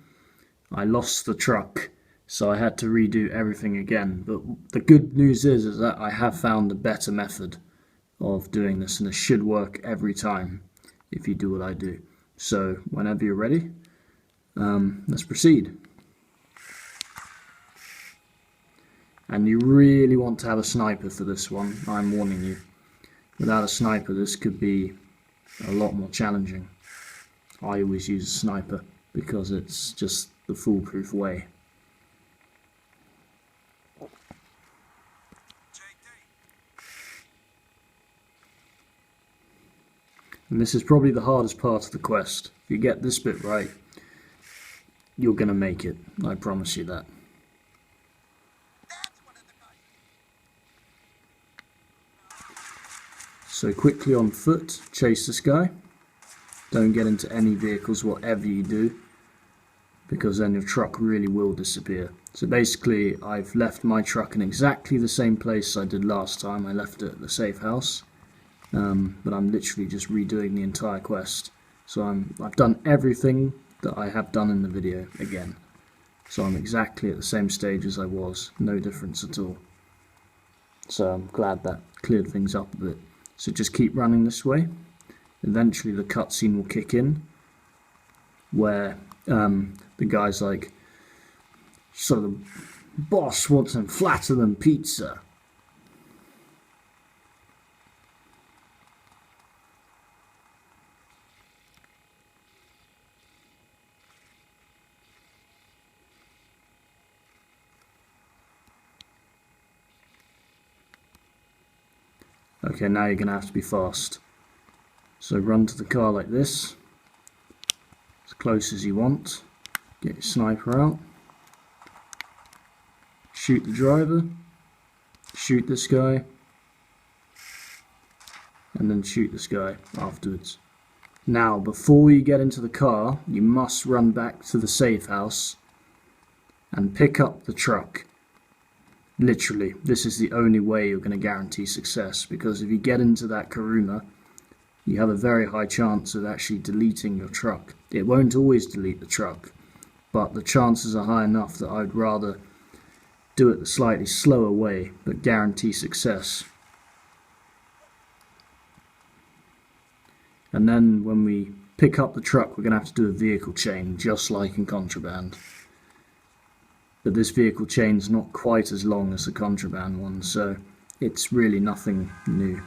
I lost the truck, so I had to redo everything again. But the good news is that I have found a better method of doing this, and it should work every time if you do what I do. So whenever you're ready, let's proceed. And you really want to have a sniper for this one, I'm warning you. Without a sniper, this could be a lot more challenging. I always use a sniper because it's just the foolproof way. And this is probably the hardest part of the quest. If you get this bit right, you're gonna make it. I promise you that. So quickly on foot, chase this guy. Don't get into any vehicles whatever you do, because then your truck really will disappear. So basically I've left my truck in exactly the same place I did last time. I left it at the safe house, but I'm literally just redoing the entire quest. So I've done everything that I have done in the video again. So I'm exactly at the same stage as I was, no difference at all. So I'm glad that cleared things up a bit. So just keep running this way. Eventually the cutscene will kick in, where the guy's like, so the boss wants them flatter than pizza. Okay, now you're going to have to be fast. So run to the car like this, as close as you want. Get your sniper out. Shoot the driver. Shoot this guy. And then shoot this guy afterwards. Now, before you get into the car, you must run back to the safe house and pick up the truck. Literally, this is the only way you're going to guarantee success, because if you get into that Karuma, you have a very high chance of actually deleting your truck. It won't always delete the truck, but the chances are high enough that I'd rather do it the slightly slower way, but guarantee success. And then when we pick up the truck, we're going to have to do a vehicle chain, just like in Contraband. But this vehicle chain is not quite as long as the Contraband one, so it's really nothing new.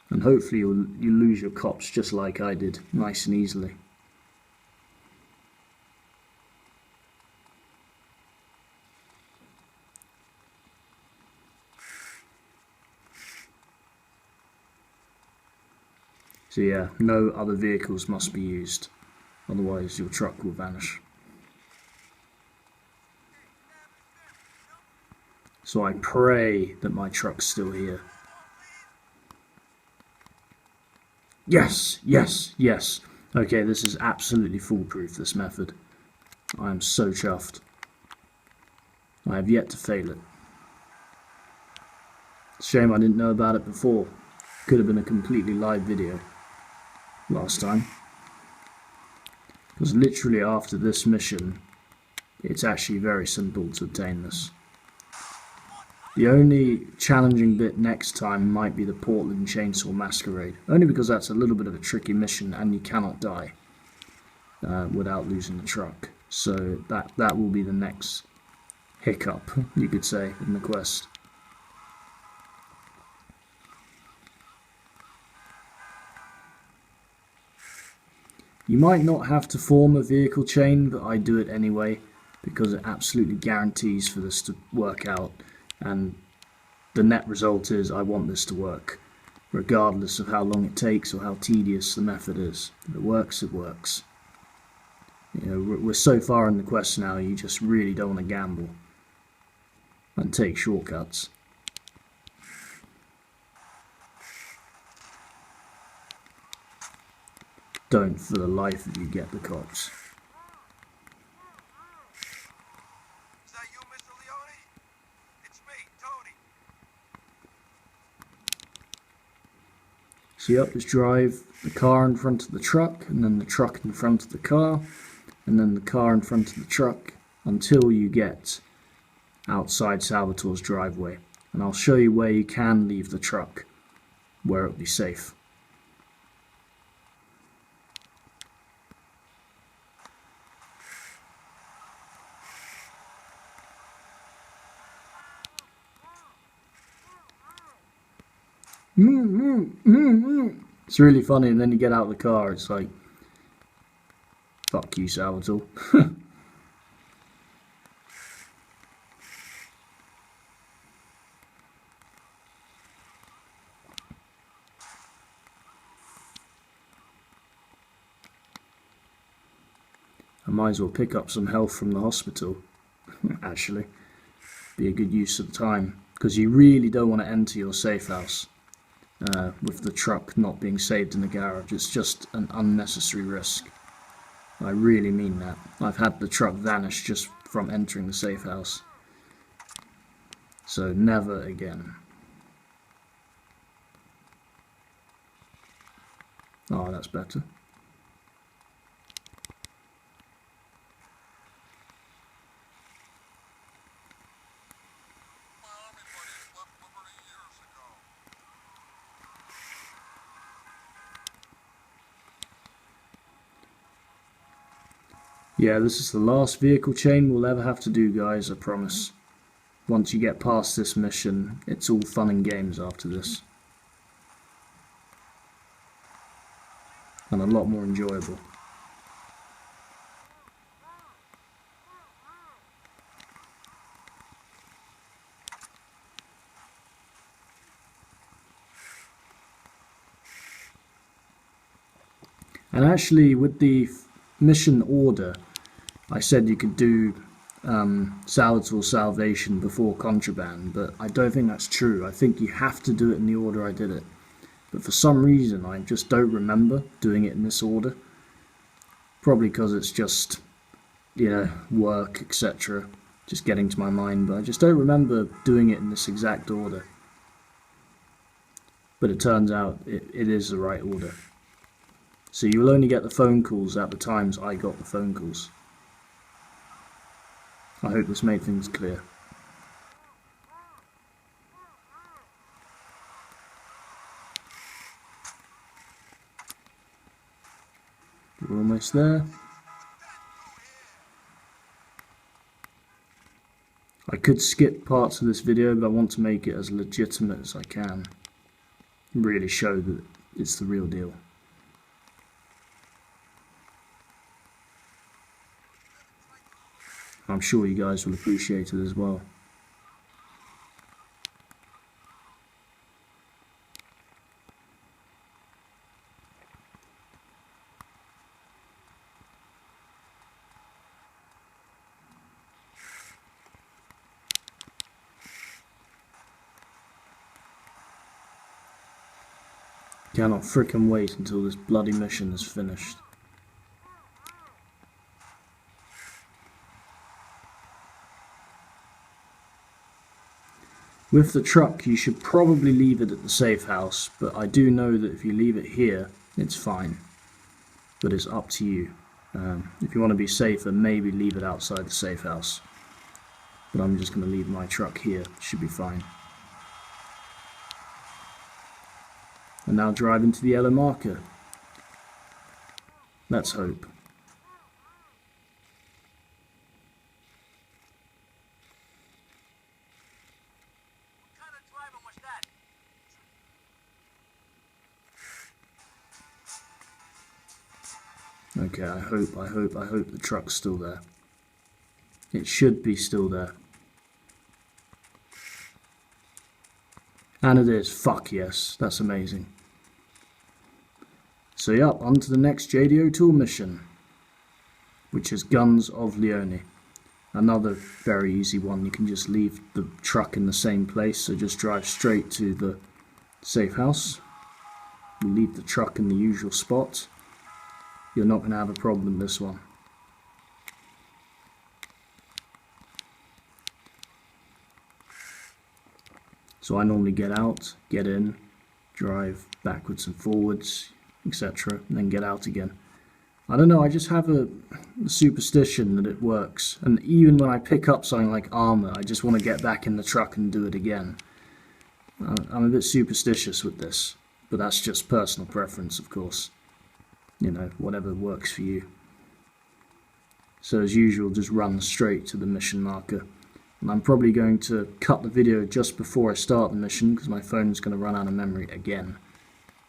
And hopefully you lose your cops just like I did, nice and easily. So yeah, no other vehicles must be used, otherwise your truck will vanish. So I pray that my truck's still here. Yes, yes, yes. Okay, this is absolutely foolproof, this method. I am so chuffed. I have yet to fail it. Shame I didn't know about it before. Could have been a completely live video last time. Because literally after this mission, it's actually very simple to obtain this. The only challenging bit next time might be the Portland Chainsaw Masquerade, only because that's a little bit of a tricky mission and you cannot die without losing the truck. So that will be the next hiccup, you could say, in the quest. You might not have to form a vehicle chain, but I do it anyway because it absolutely guarantees for this to work out, and the net result is I want this to work regardless of how long it takes or how tedious the method is. If it works, it works. You know, we're so far in the quest now, you just really don't want to gamble and take shortcuts. Don't for the life of you get the cops. Is that you, Mr. Leone? It's me, Tony. So you just drive the car in front of the truck, and then the truck in front of the car, and then the car in front of the truck, until you get outside Salvatore's driveway. And I'll show you where you can leave the truck, where it'll be safe. It's really funny, and then you get out of the car, it's like, fuck you, Salvatore. I might as well pick up some health from the hospital, actually. Be a good use of time, because you really don't want to enter your safe house with the truck not being saved in the garage. It's just an unnecessary risk. I really mean that. I've had the truck vanish just from entering the safe house. So never again. Oh, that's better. My army buddies left Liberty years ago. Yeah, this is the last vehicle chain we'll ever have to do, guys, I promise. Once you get past this mission, it's all fun and games after this. And a lot more enjoyable. And actually, with the mission order, I said you could do Salvatore Salvation before Contraband, but I don't think that's true. I think you have to do it in the order I did it. But for some reason, I just don't remember doing it in this order. Probably because it's just, you know, work, etc. Just getting to my mind, but I just don't remember doing it in this exact order. But it turns out it is the right order. So you will only get the phone calls at the times I got the phone calls. I hope this made things clear. We're almost there. I could skip parts of this video, but I want to make it as legitimate as I can. Really show that it's the real deal. I'm sure you guys will appreciate it as well. Cannot frickin' wait until this bloody mission is finished. With the truck, you should probably leave it at the safe house, but I do know that if you leave it here, it's fine. But it's up to you. If you want to be safer, maybe leave it outside the safe house. But I'm just going to leave my truck here, it should be fine. And now drive into the yellow marker. Let's hope. What kind of driving was that? Okay, I hope the truck's still there. It should be still there. And it is. Fuck yes, that's amazing. So yeah, on to the next JD O'Toole mission, which is Guns of Leone. Another very easy one. You can just leave the truck in the same place, so just drive straight to the safe house. You leave the truck in the usual spot. You're not going to have a problem with this one. So I normally get out, get in, drive backwards and forwards, etc., and then get out again. I don't know, I just have a superstition that it works. And even when I pick up something like armor, I just want to get back in the truck and do it again. I'm a bit superstitious with this, but that's just personal preference, of course. You know, whatever works for you. So as usual, just run straight to the mission marker. And I'm probably going to cut the video just before I start the mission because my phone's going to run out of memory again.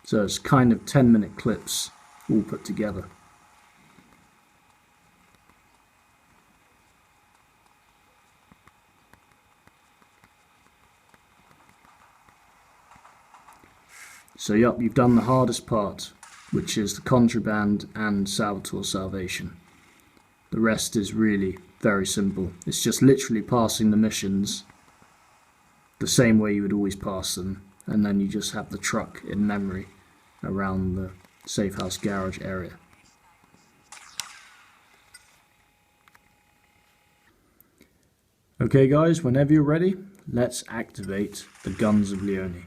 So it's kind of 10-minute clips all put together. So yep, you've done the hardest part, which is the Contraband and Salvatore Salvation. The rest is really very simple. It's just literally passing the missions the same way you would always pass them, and then you just have the truck in memory around the safe house garage area. Okay guys, whenever you're ready, let's activate the Guns of Leone.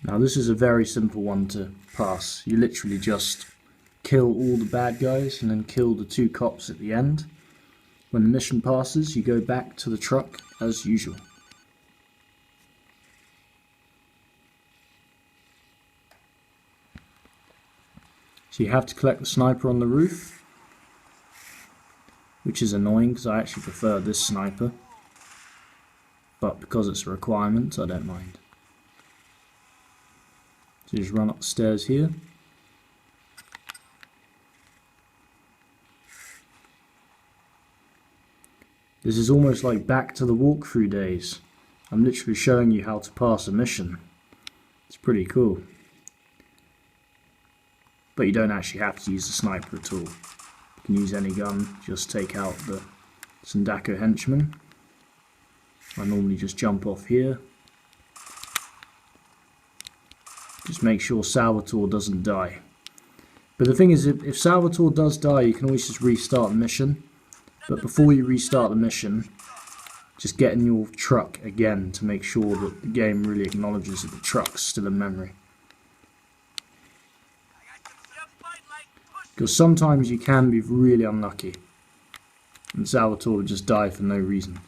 Now this is a very simple one to pass. You literally just kill all the bad guys and then kill the 2 cops at the end. When the mission passes, you go back to the truck as usual. So you have to collect the sniper on the roof, which is annoying because I actually prefer this sniper, but because it's a requirement, I don't mind. So just run up the stairs here. This is almost like back to the walkthrough days. I'm literally showing you how to pass a mission. It's pretty cool. But you don't actually have to use the sniper at all. You can use any gun, just take out the Sandako henchman. I normally just jump off here. Just make sure Salvatore doesn't die. But the thing is, if Salvatore does die, you can always just restart the mission. But before you restart the mission, just get in your truck again to make sure that the game really acknowledges that the truck's still in memory. Because sometimes you can be really unlucky, and Salvatore would just die for no reason.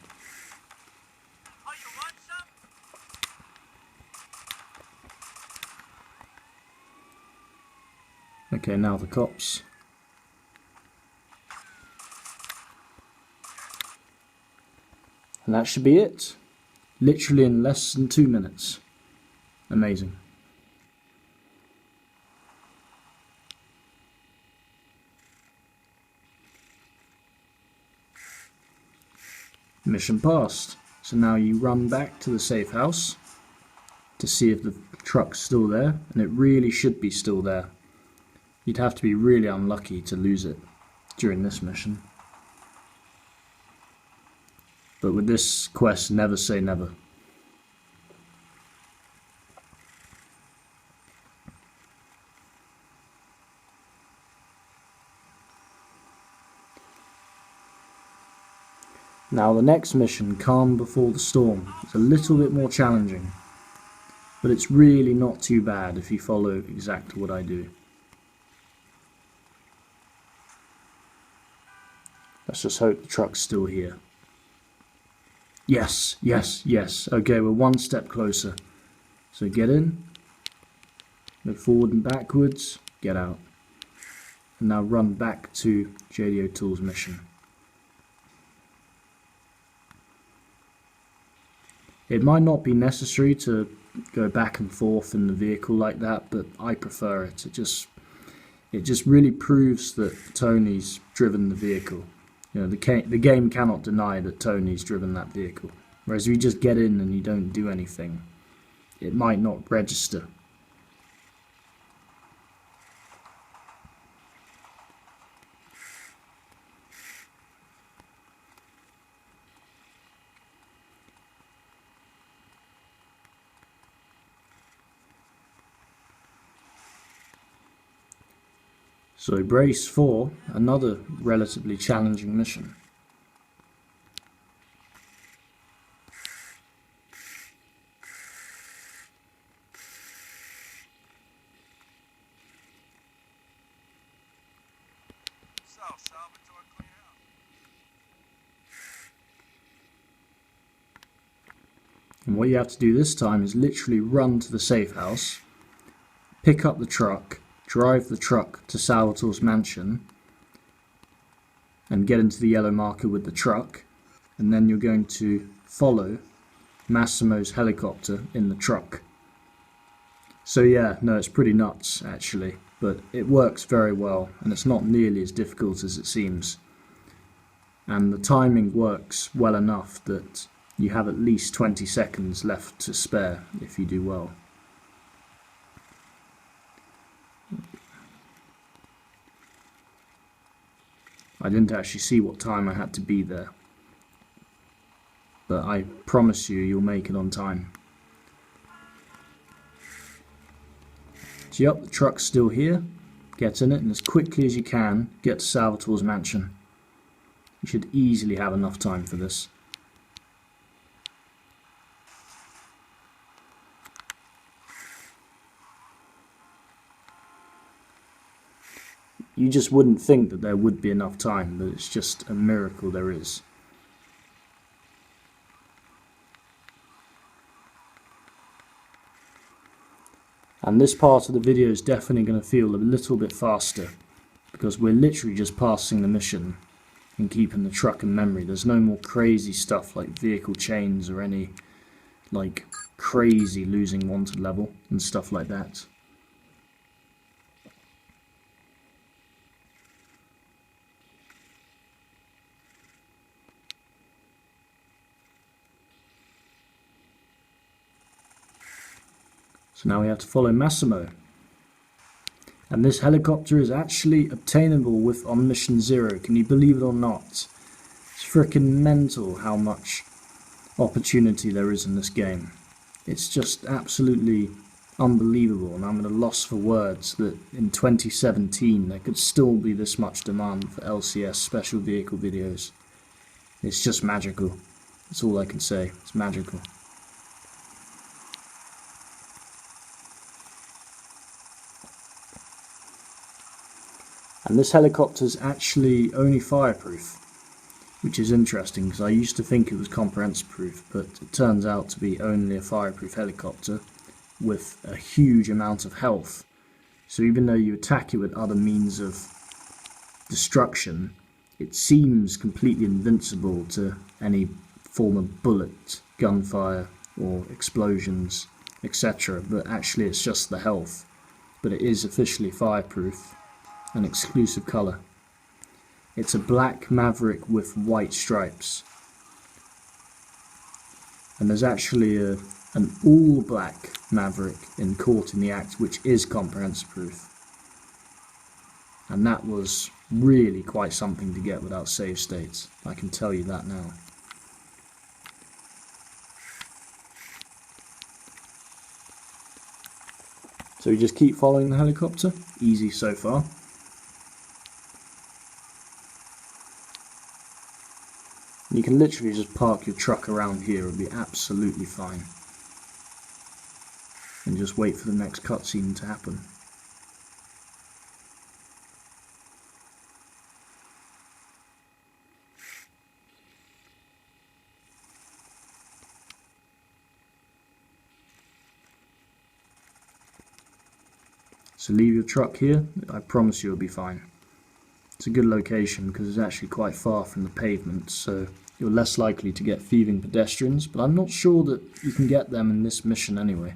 Okay, now the cops. And that should be it. Literally in less than 2 minutes. Amazing. Mission passed. So now you run back to the safe house to see if the truck's still there, and it really should be still there. You'd have to be really unlucky to lose it during this mission. But with this quest, never say never. Now the next mission, Calm Before the Storm, is a little bit more challenging, but it's really not too bad if you follow exactly what I do. Let's just hope the truck's still here. Yes, yes, yes. Okay, we're one step closer. So get in, go forward and backwards, get out. And now run back to JD O'Toole's mission. It might not be necessary to go back and forth in the vehicle like that, but I prefer it. It just really proves that Tony's driven the vehicle. You know, the game cannot deny that Tony's driven that vehicle. Whereas if you just get in and you don't do anything, it might not register. So brace for another relatively challenging mission. So, Salvatore clean out. And what you have to do this time is literally run to the safe house, pick up the truck, drive the truck to Salvatore's mansion, and get into the yellow marker with the truck, and then you're going to follow Massimo's helicopter in the truck. So yeah, no, it's pretty nuts actually, but it works very well, and it's not nearly as difficult as it seems. And the timing works well enough that you have at least 20 seconds left to spare if you do well. I didn't actually see what time I had to be there, but I promise you, you'll make it on time. So yep, the truck's still here. Get in it, and as quickly as you can, get to Salvatore's mansion. You should easily have enough time for this. You just wouldn't think that there would be enough time, but it's just a miracle there is. And this part of the video is definitely going to feel a little bit faster, because we're literally just passing the mission and keeping the truck in memory. There's no more crazy stuff like vehicle chains or any like crazy losing wanted level and stuff like that. So now we have to follow Massimo. And this helicopter is actually obtainable on Mission 0. Can you believe it or not? It's freaking mental how much opportunity there is in this game. It's just absolutely unbelievable, and I'm at a loss for words that in 2017 there could still be this much demand for LCS special vehicle videos. It's just magical. That's all I can say. It's magical. And this helicopter's actually only fireproof, which is interesting because I used to think it was comprehensive proof, but it turns out to be only a fireproof helicopter with a huge amount of health. So even though you attack it with other means of destruction, it seems completely invincible to any form of bullet, gunfire or explosions, etc. But actually it's just the health. But it is officially fireproof, an exclusive colour. It's a black Maverick with white stripes. And there's actually an all black Maverick caught in the act, which is comprehensive proof. And that was really quite something to get without save states. I can tell you that now. So you just keep following the helicopter. Easy so far. You can literally just park your truck around here, it'll be absolutely fine. And just wait for the next cutscene to happen. So leave your truck here, I promise you it'll be fine. It's a good location because it's actually quite far from the pavement, so you're less likely to get thieving pedestrians, but I'm not sure that you can get them in this mission anyway.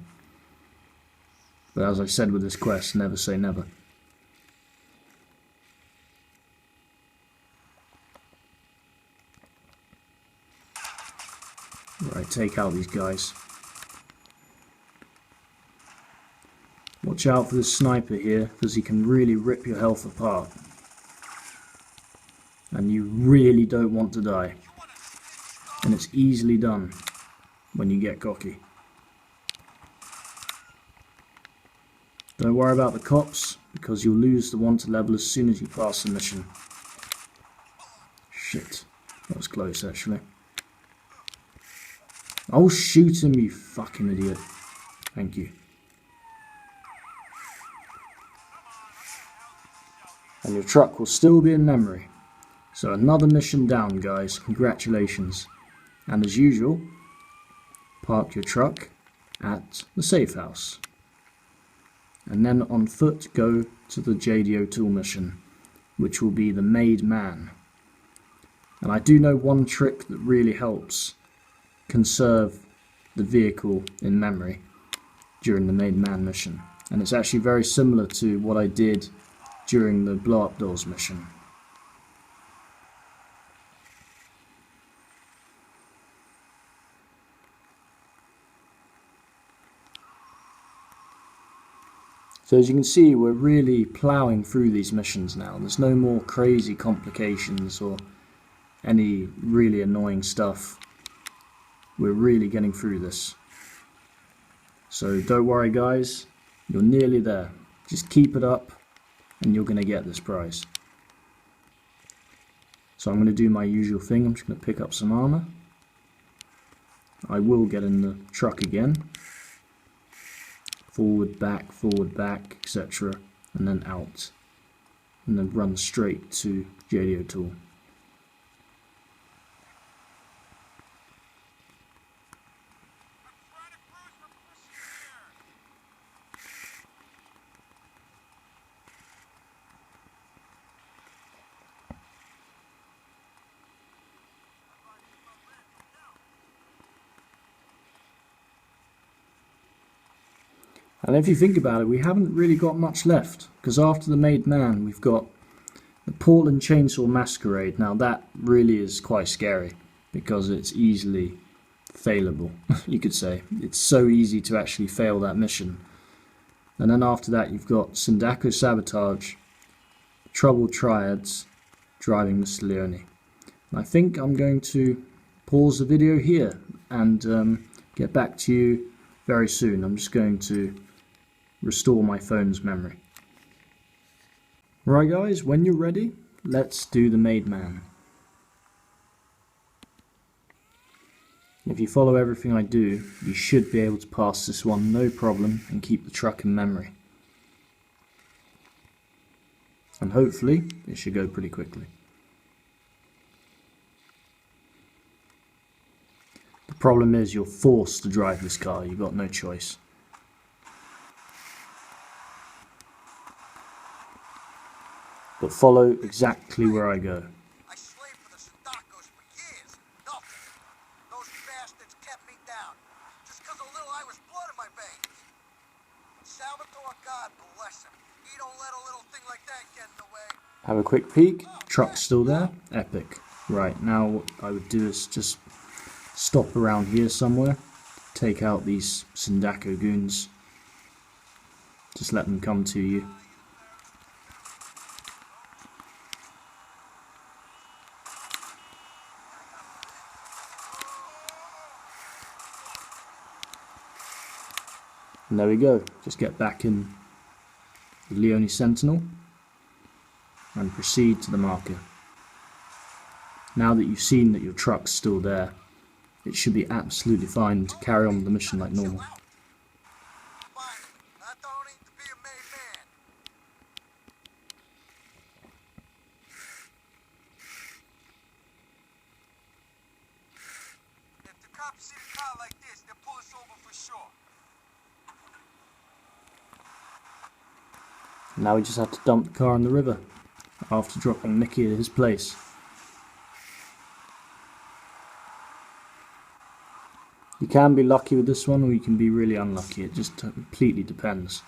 But as I said with this quest, never say never. Right, take out these guys. Watch out for this sniper here, because he can really rip your health apart. And you really don't want to die. And it's easily done when you get cocky. Don't worry about the cops, because you'll lose the wanted level as soon as you pass the mission. Shit, that was close actually. Oh, shoot him, you fucking idiot. Thank you. And your truck will still be in memory. So another mission down, guys. Congratulations. And as usual, park your truck at the safe house. And then on foot go to the JD O'Toole mission, which will be the Made Man. And I do know one trick that really helps conserve the vehicle in memory during the Made Man mission. And it's actually very similar to what I did during the Blow Up Dolls mission. So as you can see, we're really ploughing through these missions now. There's no more crazy complications or any really annoying stuff. We're really getting through this. So don't worry guys, you're nearly there. Just keep it up and you're going to get this prize. So I'm going to do my usual thing. I'm just going to pick up some armor. I will get in the truck again. Forward, back, etc. And then out. And then run straight to JD O'Toole. And if you think about it, we haven't really got much left, because after the Made Man we've got the Portland Chainsaw Masquerade. Now that really is quite scary, because it's easily failable, you could say. It's so easy to actually fail that mission. And then after that you've got Sindako Sabotage, Troubled Triads, driving Mr. Leone. And I think I'm going to pause the video here and get back to you very soon. I'm just going to restore my phone's memory. Right guys, when you're ready, let's do the Made Man. If you follow everything I do, you should be able to pass this one no problem and keep the truck in memory. And hopefully, it should go pretty quickly. The problem is you're forced to drive this car, you've got no choice. But follow exactly where I go. I slaved for the Sindacos for years. Nothing. Those bastards kept me down. Just because a little Irish blood in my veins. Salvatore, God bless him. He don't let a little thing like that get in the way. Have a quick peek. Truck's still there. Epic. Right, now what I would do is just stop around here somewhere. Take out these Sindako goons. Just let them come to you. And there we go, just get back in the Leone Sentinel and proceed to the marker. Now that you've seen that your truck's still there, it should be absolutely fine to carry on with the mission like normal. Fine. I don't need to be a made man. If the cops see a car like this, they'll pull us over for sure. Now we just have to dump the car in the river after dropping Mickey at his place. You can be lucky with this one or you can be really unlucky, it just completely depends.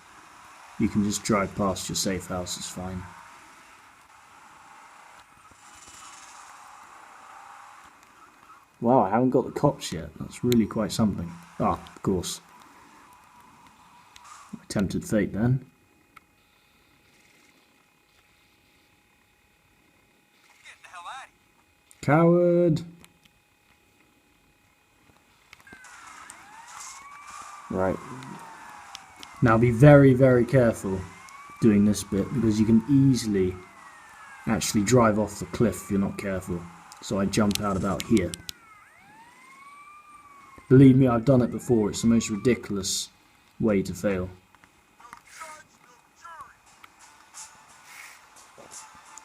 You can just drive past your safe house, it's fine. Wow, I haven't got the cops yet, that's really quite something. Ah, of course. I tempted fate then. Get the hell out of here. Coward! Right. Now be very, very careful doing this bit because you can easily actually drive off the cliff if you're not careful. So I jump out about here. Believe me, I've done it before. It's the most ridiculous way to fail.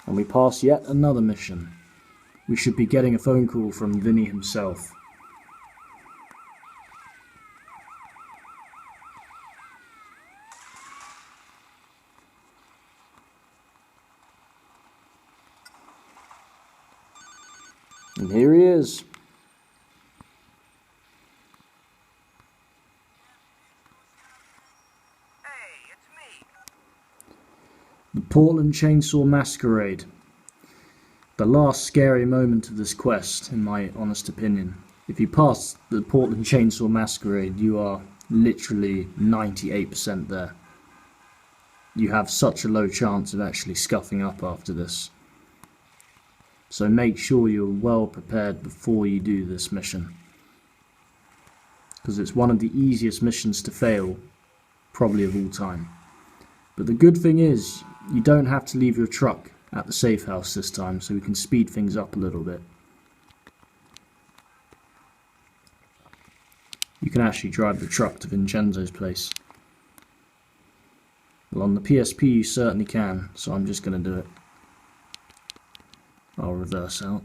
And we pass yet another mission. We should be getting a phone call from Vinny himself. And here he is. Hey, it's me. The Portland Chainsaw Masquerade. The last scary moment of this quest, in my honest opinion. If you pass the Portland Chainsaw Masquerade, you are literally 98% there. You have such a low chance of actually scuffing up after this. So make sure you're well prepared before you do this mission. Because it's one of the easiest missions to fail, probably of all time. But the good thing is, you don't have to leave your truck at the safe house this time, so we can speed things up a little bit. You can actually drive the truck to Vincenzo's place. Well, on the PSP you certainly can, so I'm just going to do it. I'll reverse out.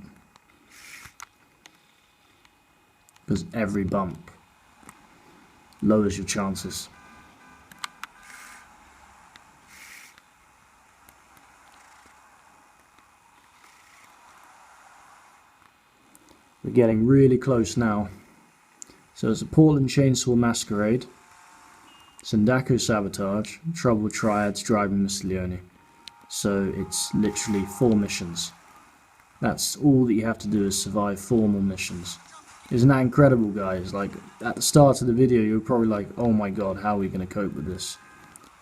Because every bump lowers your chances. We're getting really close now. So it's a Portland Chainsaw Masquerade, Sindako Sabotage, Troubled Triads, driving Mr. Leone. So it's literally 4 missions. That's all that you have to do is survive 4 more missions. Isn't that incredible, guys? Like, at the start of the video you were probably like, oh my god, how are we going to cope with this?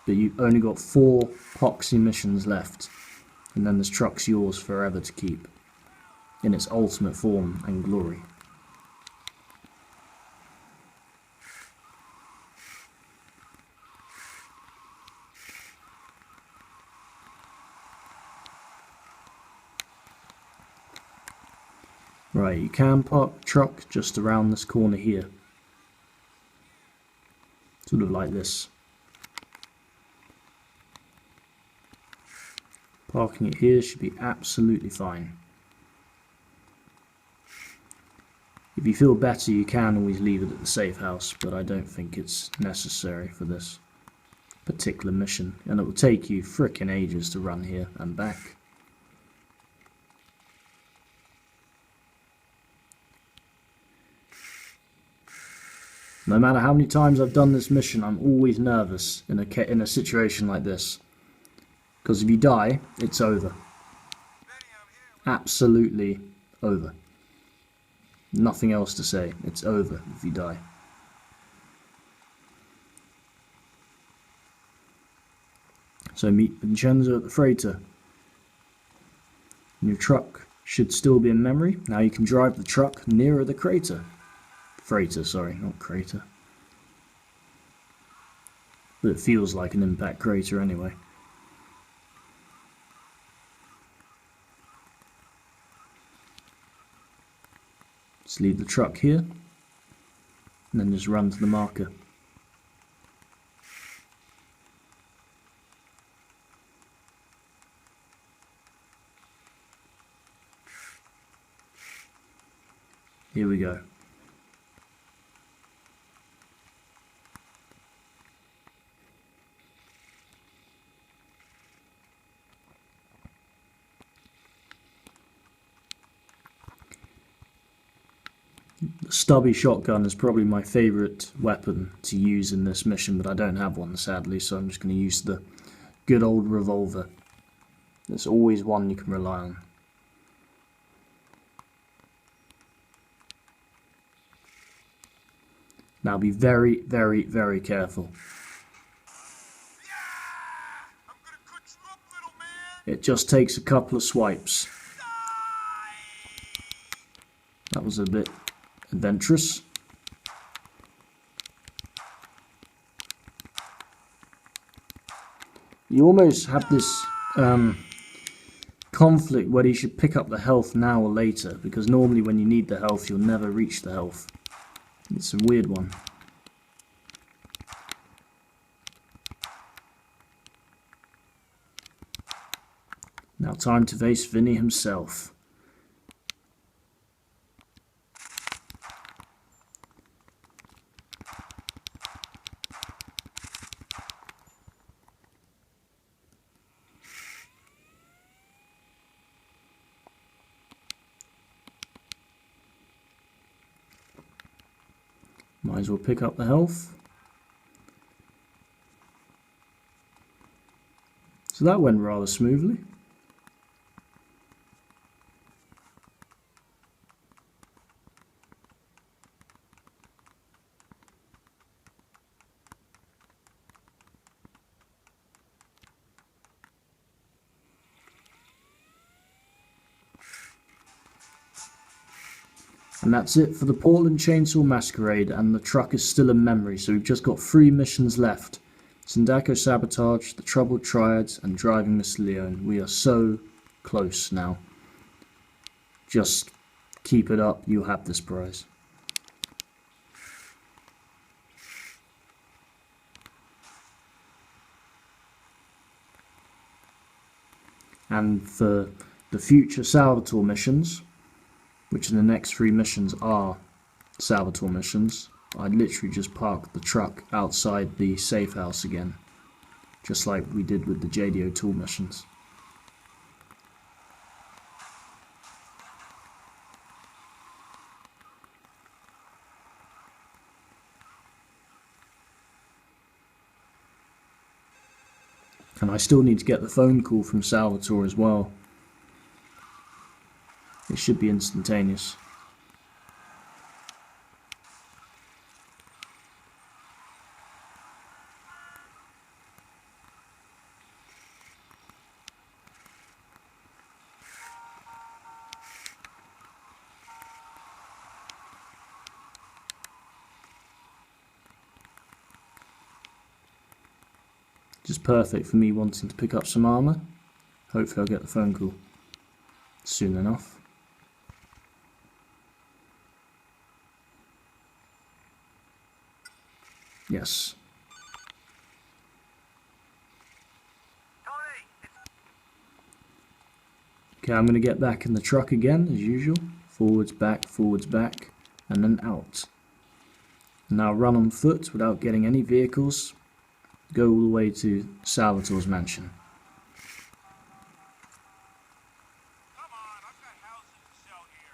but you've only got 4 poxy missions left, and then this truck's yours forever to keep, in its ultimate form and glory. Right, you can park the truck just around this corner here. Sort of like this. Parking it here should be absolutely fine. If you feel better, you can always leave it at the safe house, but I don't think it's necessary for this particular mission. And it will take you frickin' ages to run here and back. No matter how many times I've done this mission, I'm always nervous in a situation like this. Because if you die, it's over. Absolutely over. Nothing else to say. It's over if you die. So meet Vincenzo at the freighter. And your truck should still be in memory. Now you can drive the truck nearer the crater. Freighter, sorry, not crater. But it feels like an impact crater anyway. Just leave the truck here, and then just run to the marker. Here we go. The stubby shotgun is probably my favourite weapon to use in this mission, but I don't have one sadly, so I'm just going to use the good old revolver. There's always one you can rely on. Now be very, very, very careful. It just takes a couple of swipes. That was a bit adventurous. You almost have this conflict whether you should pick up the health now or later, because normally when you need the health you'll never reach the health. It's a weird one. Now time to face Vinny himself. Might as well pick up the health. So that went rather smoothly. And that's it for the Portland Chainsaw Masquerade, and the truck is still in memory, so we've just got 3 missions left. Sindaco Sabotage, the Troubled Triads, and Driving Miss Leone. We are so close now. Just keep it up, you'll have this prize. And for the future Salvatore missions, which in the next 3 missions are Salvatore missions, I literally just parked the truck outside the safe house again, just like we did with the JD O'Toole missions. And I still need to get the phone call from Salvatore as well. It should be instantaneous. Just perfect for me wanting to pick up some armour. Hopefully I'll get the phone call soon enough. Yes. Okay, I'm going to get back in the truck again, as usual. Forwards, back, and then out. And now run on foot without getting any vehicles. Go all the way to Salvatore's mansion. Come on, I've got houses to sell here.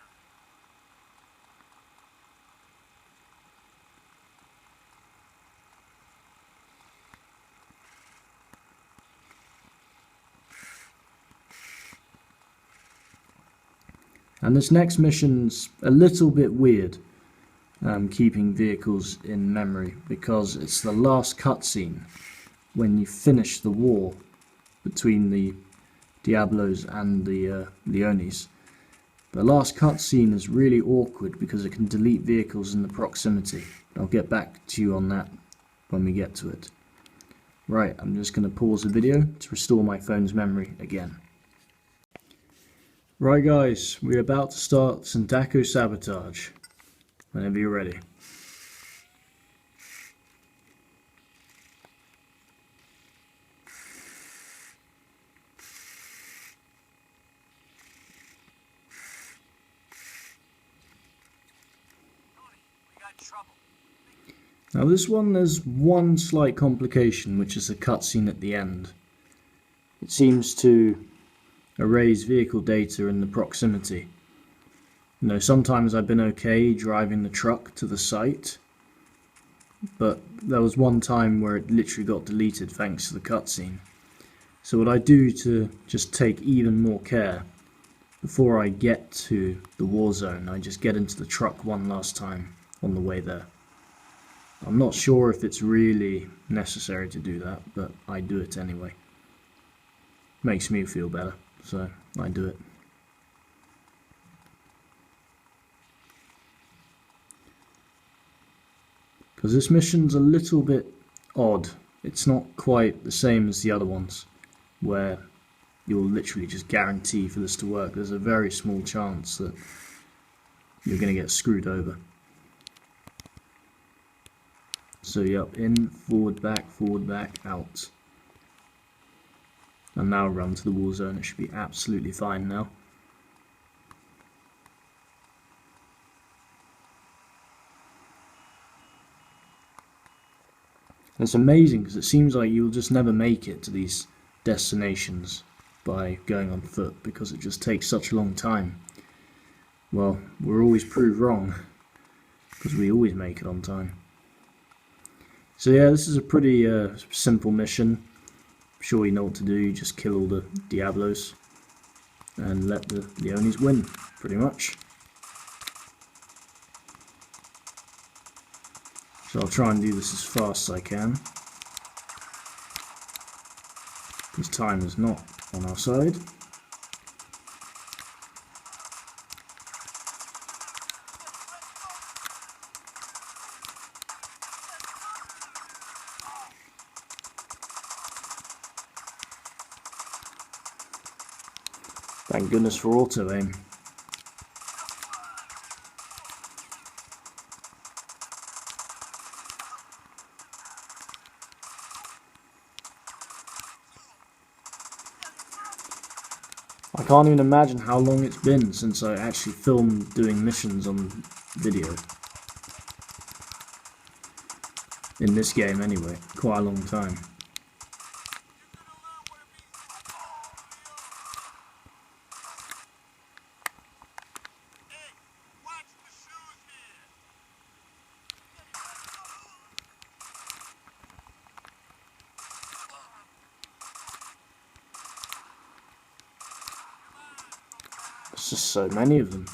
And this next mission's a little bit weird, keeping vehicles in memory, because it's the last cutscene when you finish the war between the Diablos and the Leonis. The last cutscene is really awkward because it can delete vehicles in the proximity. I'll get back to you on that when we get to it. Right, I'm just going to pause the video to restore my phone's memory again. Right guys, we're about to start Sandaco Sabotage. Whenever you're ready. We got trouble. Now this one, there's one slight complication, which is the cutscene at the end. It seems to erase vehicle data in the proximity. You know, sometimes I've been okay driving the truck to the site, but there was one time where it literally got deleted thanks to the cutscene. So what I do to just take even more care, before I get to the war zone, I just get into the truck one last time on the way there. I'm not sure if it's really necessary to do that, but I do it anyway. Makes me feel better, so I do it. Because this mission's a little bit odd. It's not quite the same as the other ones, where you'll literally just guarantee for this to work. There's a very small chance that you're going to get screwed over. So yep, in, forward, back, out. And now run to the war zone. It should be absolutely fine now. And it's amazing because it seems like you'll just never make it to these destinations by going on foot because it just takes such a long time. Well, we're always proved wrong because we always make it on time. So yeah, this is a pretty simple mission. I'm sure you know what to do. You just kill all the Diablos and let the Leonis win, pretty much. So I'll try and do this as fast as I can, because time is not on our side. Thank goodness for auto aim. I can't even imagine how long it's been since I actually filmed doing missions on video. In this game anyway, quite a long time. There's just so many of them.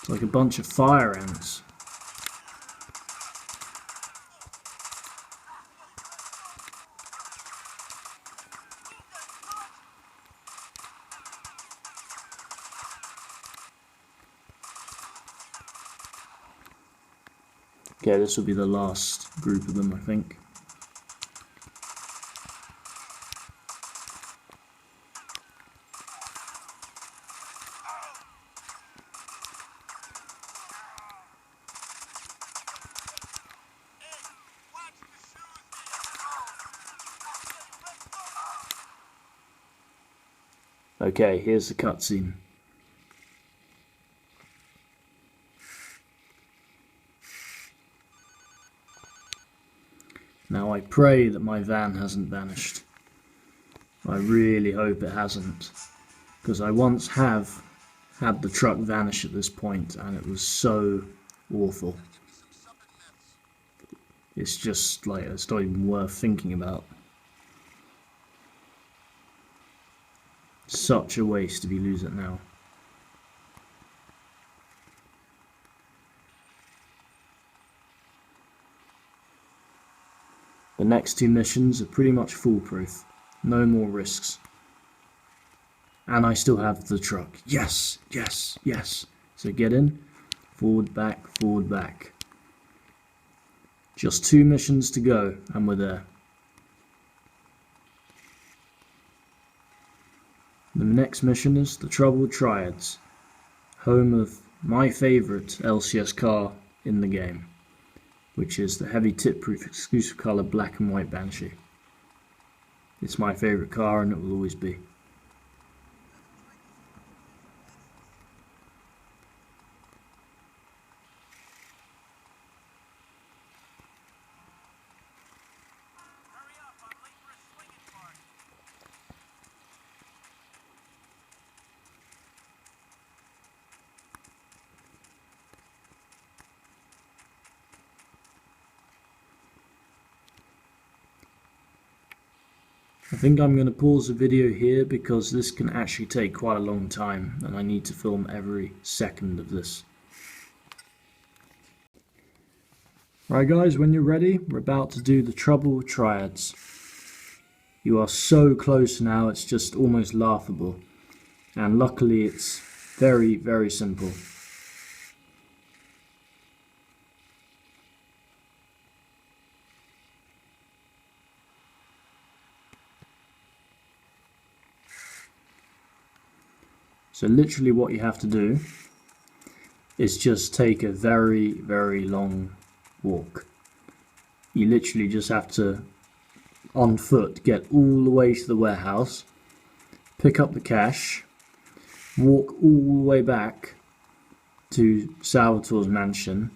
It's like a bunch of fire ants. Okay, this will be the last group of them, I think. Okay, here's the cutscene. Now I pray that my van hasn't vanished. I really hope it hasn't, because I once have had the truck vanish at this point and it was so awful. It's just like, it's not even worth thinking about. Such a waste if you lose it now. The next two missions are pretty much foolproof. No more risks. And I still have the truck. Yes, yes, yes. So get in. Forward, back, forward, back. Just 2 missions to go and we're there. The next mission is the Troubled Triads, home of my favourite LCS car in the game, which is the heavy tip-proof exclusive colour black and white Banshee. It's my favourite car and it will always be. I think I'm going to pause the video here because this can actually take quite a long time and I need to film every second of this. Right guys, when you're ready, we're about to do the Troubled Triads. You are so close now, it's just almost laughable. And luckily it's very, very simple. So literally what you have to do is just take a very, very long walk. You literally just have to, on foot, get all the way to the warehouse, pick up the cash, walk all the way back to Salvatore's mansion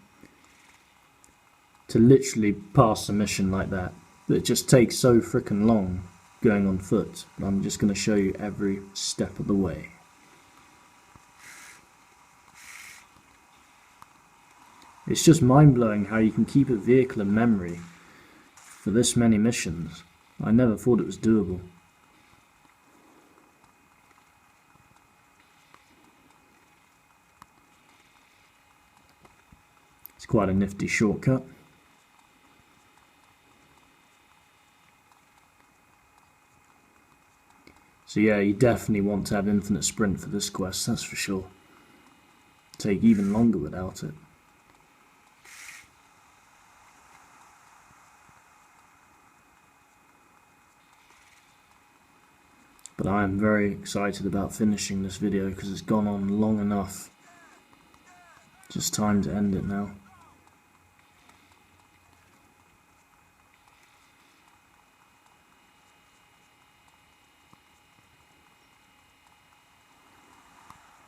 to literally pass the mission like that. But it just takes so frickin' long going on foot. I'm just going to show you every step of the way. It's just mind-blowing how you can keep a vehicle in memory for this many missions. I never thought it was doable. It's quite a nifty shortcut. So yeah, you definitely want to have infinite sprint for this quest, that's for sure. Take even longer without it. But I am very excited about finishing this video because it's gone on long enough. Just time to end it now.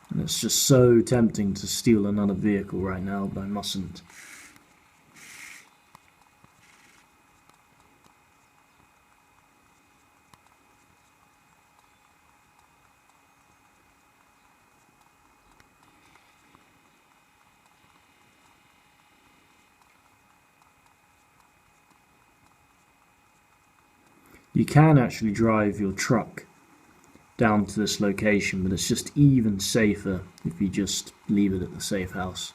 And it's just so tempting to steal another vehicle right now, but I mustn't. You can actually drive your truck down to this location, but it's just even safer if you just leave it at the safe house.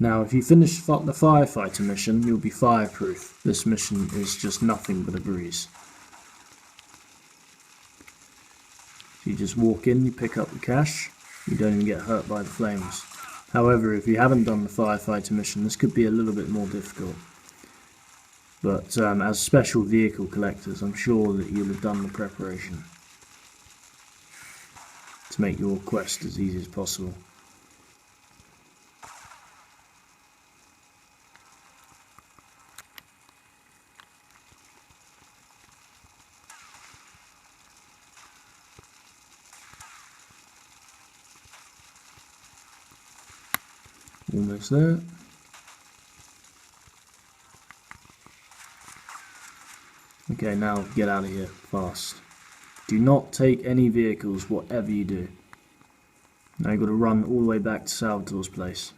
Now, if you finish the firefighter mission, you'll be fireproof. This mission is just nothing but a breeze. So you just walk in, you pick up the cash, you don't even get hurt by the flames. However, if you haven't done the firefighter mission, this could be a little bit more difficult. But as special vehicle collectors, I'm sure that you'll have done the preparation to make your quest as easy as possible. Almost there. Okay, now get out of here fast. Do not take any vehicles, whatever you do. Now you've got to run all the way back to Salvatore's place.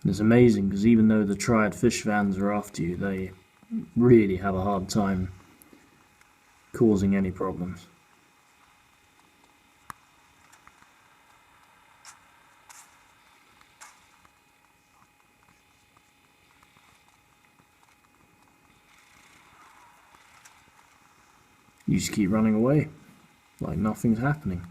And it's amazing because even though the Triad fish vans are after you, they really have a hard time causing any problems. You just keep running away like nothing's happening.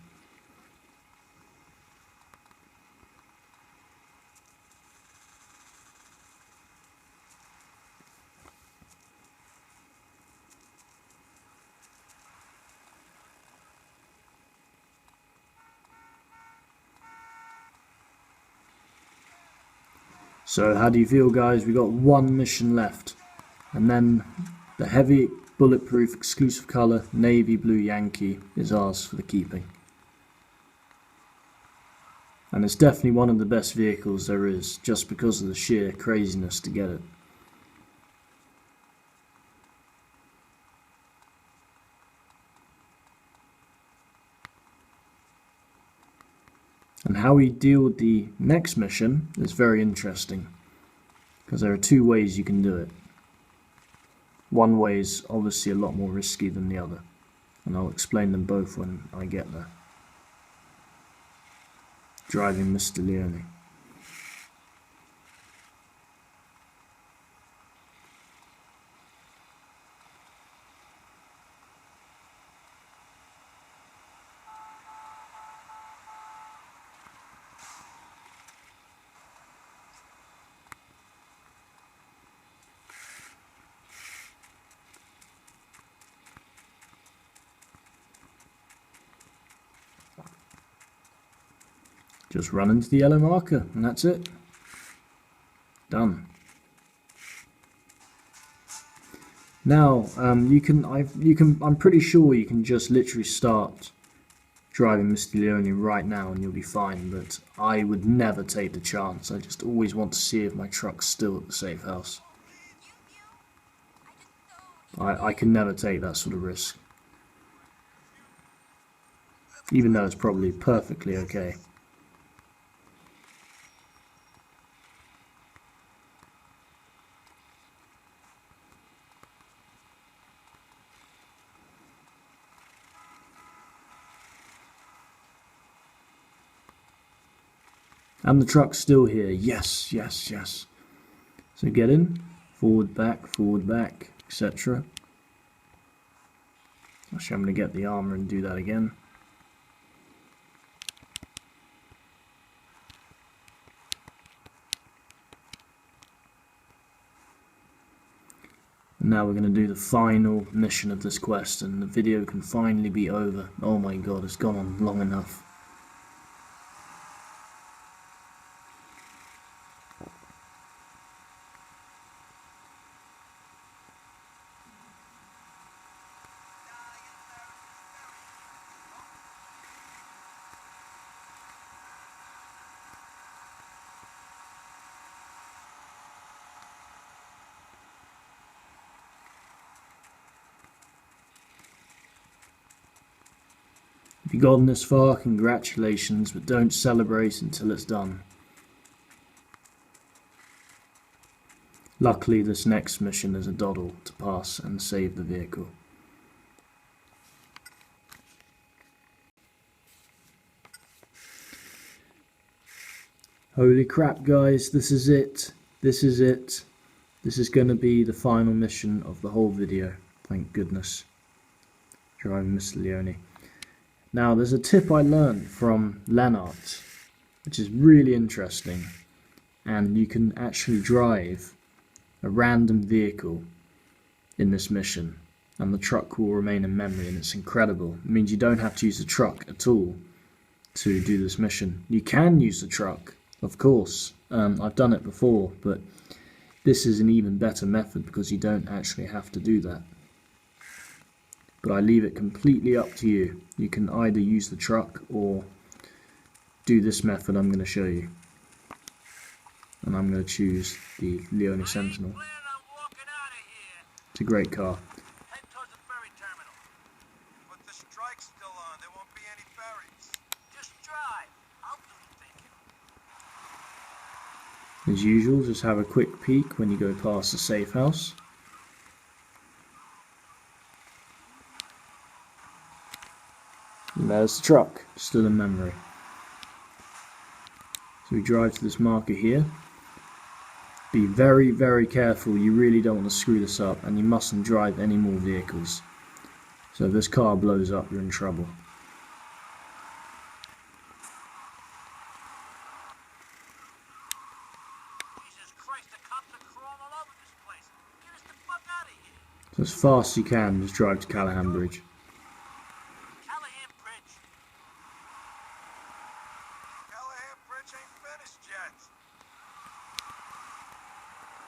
So how do you feel, guys? We got one mission left, and then the heavy bulletproof exclusive colour Navy Blue Yankee is ours for the keeping. And it's definitely one of the best vehicles there is, just because of the sheer craziness to get it. And how we deal with the next mission is very interesting, because there are two ways you can do it. One way is obviously a lot more risky than the other, and I'll explain them both when I get there. Driving Mr. Leone. Just run into the yellow marker, and that's it. Done. Now, I'm pretty sure you can just literally start driving Mr. Leone right now and you'll be fine, but I would never take the chance. I just always want to see if my truck's still at the safe house. I can never take that sort of risk. Even though it's probably perfectly okay. And the truck's still here. Yes, yes, yes. So get in, forward, back, etc. Actually, I'm going to get the armor and do that again. And now we're going to do the final mission of this quest, and the video can finally be over. Oh my god, it's gone on long enough. If you've gotten this far, congratulations, but don't celebrate until it's done. Luckily, this next mission is a doddle to pass and save the vehicle. Holy crap, guys, this is it. This is it. This is going to be the final mission of the whole video, thank goodness. Driving Mr. Leone. Now there's a tip I learned from Lennart, which is really interesting, and you can actually drive a random vehicle in this mission and the truck will remain in memory, and it's incredible. It means you don't have to use the truck at all to do this mission. You can use the truck, of course. I've done it before, but this is an even better method because you don't actually have to do that. But I leave it completely up to you. You can either use the truck or do this method I'm going to show you. And I'm going to choose the Leone Sentinel. It's a great car. Head towards the ferry terminal. But the strike's still on. There won't be any ferries. Just drive. I'll do the thinking. As usual, just have a quick peek when you go past the safe house. And there's the truck, still in memory. So we drive to this marker here. Be very, very careful. You really don't want to screw this up, and you mustn't drive any more vehicles. So if this car blows up, you're in trouble. Jesus Christ, the cops are crawling all over this place. Get us the fuck out of here. So as fast as you can, just drive to Callahan Bridge. Callahan Bridge. Callahan Bridge ain't finished yet.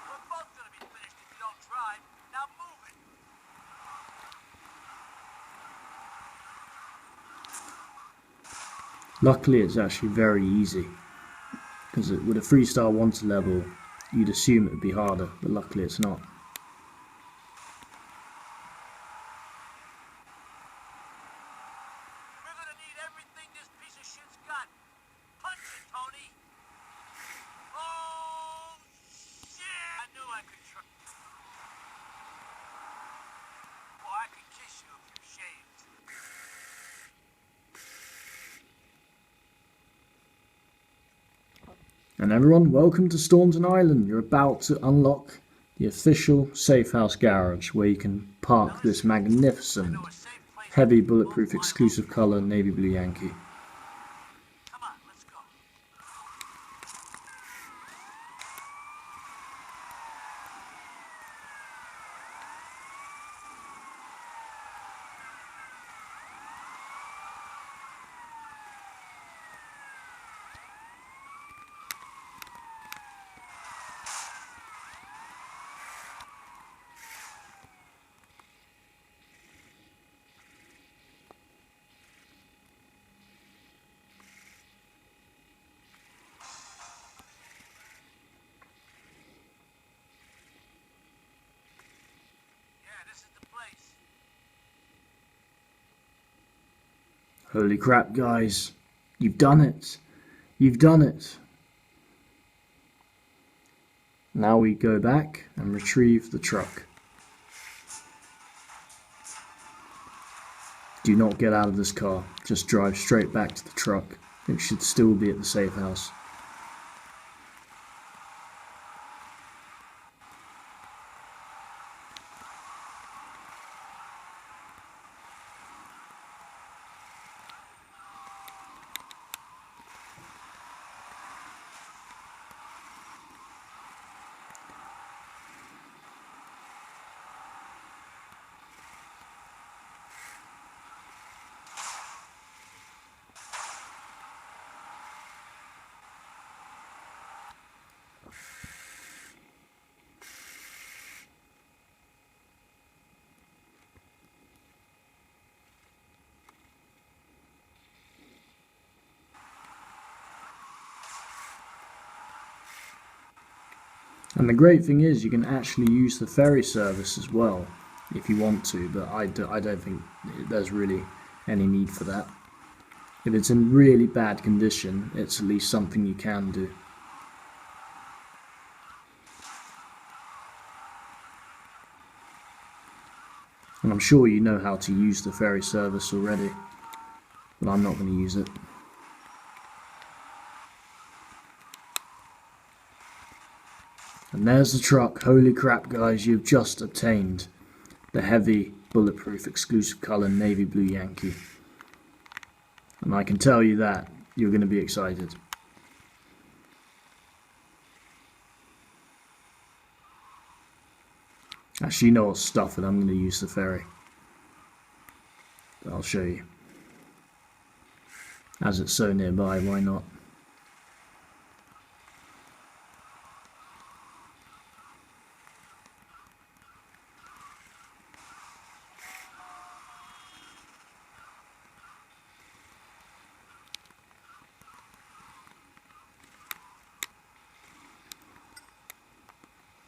We're both gonna be finished if you don't drive. Now move it. Luckily, it's actually very easy. Because with a freestyle wanted level, you'd assume it would be harder, but luckily it's not. We're gonna need everything this piece of shit's got. Punch it, Tony. Oh, shit! I knew I could Boy, I could kiss you if you're shaved. And everyone, welcome to Staunton Island. You're about to unlock the official safe house garage where you can park this magnificent, heavy bulletproof exclusive colour navy blue Yankee. Come on, let's go. Holy crap, guys. You've done it. You've done it. Now we go back and retrieve the truck. Do not get out of this car. Just drive straight back to the truck. It should still be at the safe house. And the great thing is you can actually use the ferry service as well if you want to, but I don't think there's really any need for that. If it's in really bad condition, it's at least something you can do. And I'm sure you know how to use the ferry service already, but I'm not going to use it. And there's the truck. Holy crap, guys, you've just obtained the heavy bulletproof exclusive colour navy blue Yankee. And I can tell you that you're going to be excited. Actually, you know what, stuff it, I'm going to use the ferry. I'll show you. As it's so nearby, why not?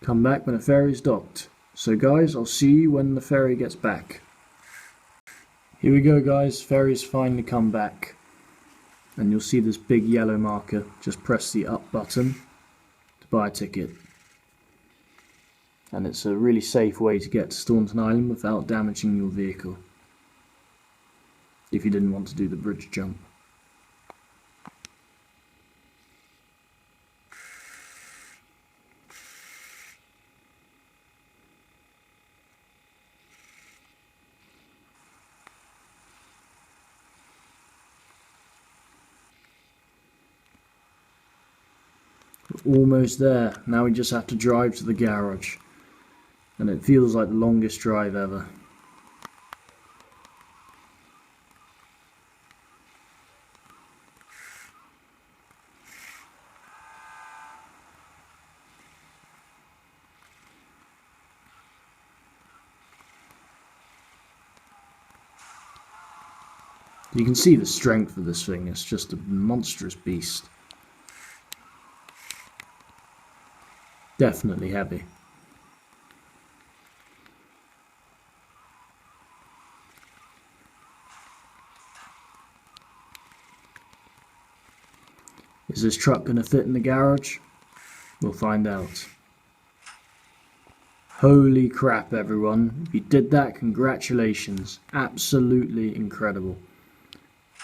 Come back when the ferry's docked. So guys, I'll see you when the ferry gets back. Here we go guys, ferry's finally come back. And you'll see this big yellow marker. Just press the up button to buy a ticket. And it's a really safe way to get to Staunton Island without damaging your vehicle. If you didn't want to do the bridge jump. We're almost there. Now we just have to drive to the garage. And it feels like the longest drive ever. You can see the strength of this thing. It's just a monstrous beast. Definitely heavy. Is this truck going to fit in the garage? We'll find out. Holy crap, everyone. If you did that, congratulations. Absolutely incredible.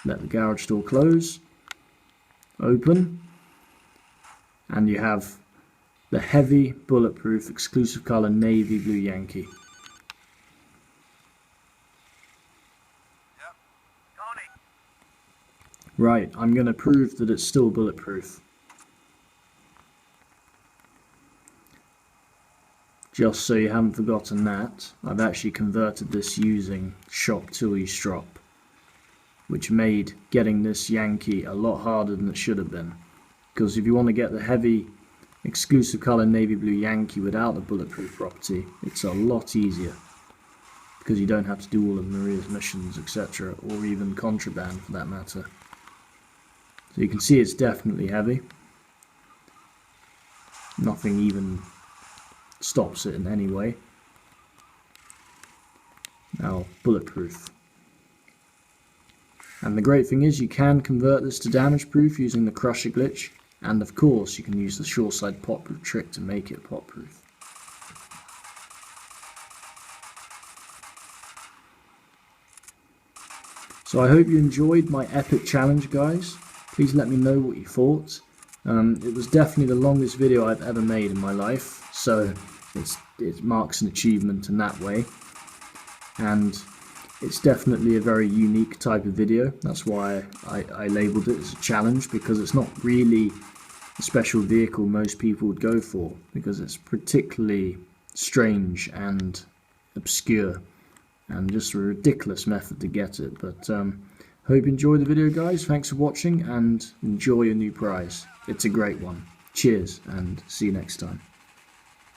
Let the garage door close. Open. And you have the heavy bulletproof exclusive colour navy blue Yankee. Yep. Tony. Right, I'm going to prove that it's still bulletproof. Just so you haven't forgotten that, I've actually converted this using shop tool strop, which made getting this Yankee a lot harder than it should have been. Because if you want to get the heavy exclusive colour navy blue Yankee without the bulletproof property, it's a lot easier. Because you don't have to do all of Maria's missions, etc. Or even contraband for that matter. So you can see it's definitely heavy. Nothing even stops it in any way. Now, bulletproof. And the great thing is you can convert this to damage proof using the crusher glitch, and of course you can use the shoreside potproof trick to make it potproof. So I hope you enjoyed my epic challenge, guys. Please let me know what you thought. It was definitely the longest video I've ever made in my life, so it marks an achievement in that way. And it's definitely a very unique type of video. That's why I labelled it as a challenge, because it's not really a special vehicle most people would go for, because it's particularly strange and obscure and just a ridiculous method to get it. But hope you enjoyed the video, guys. Thanks for watching and enjoy your new prize. It's a great one. Cheers and see you next time.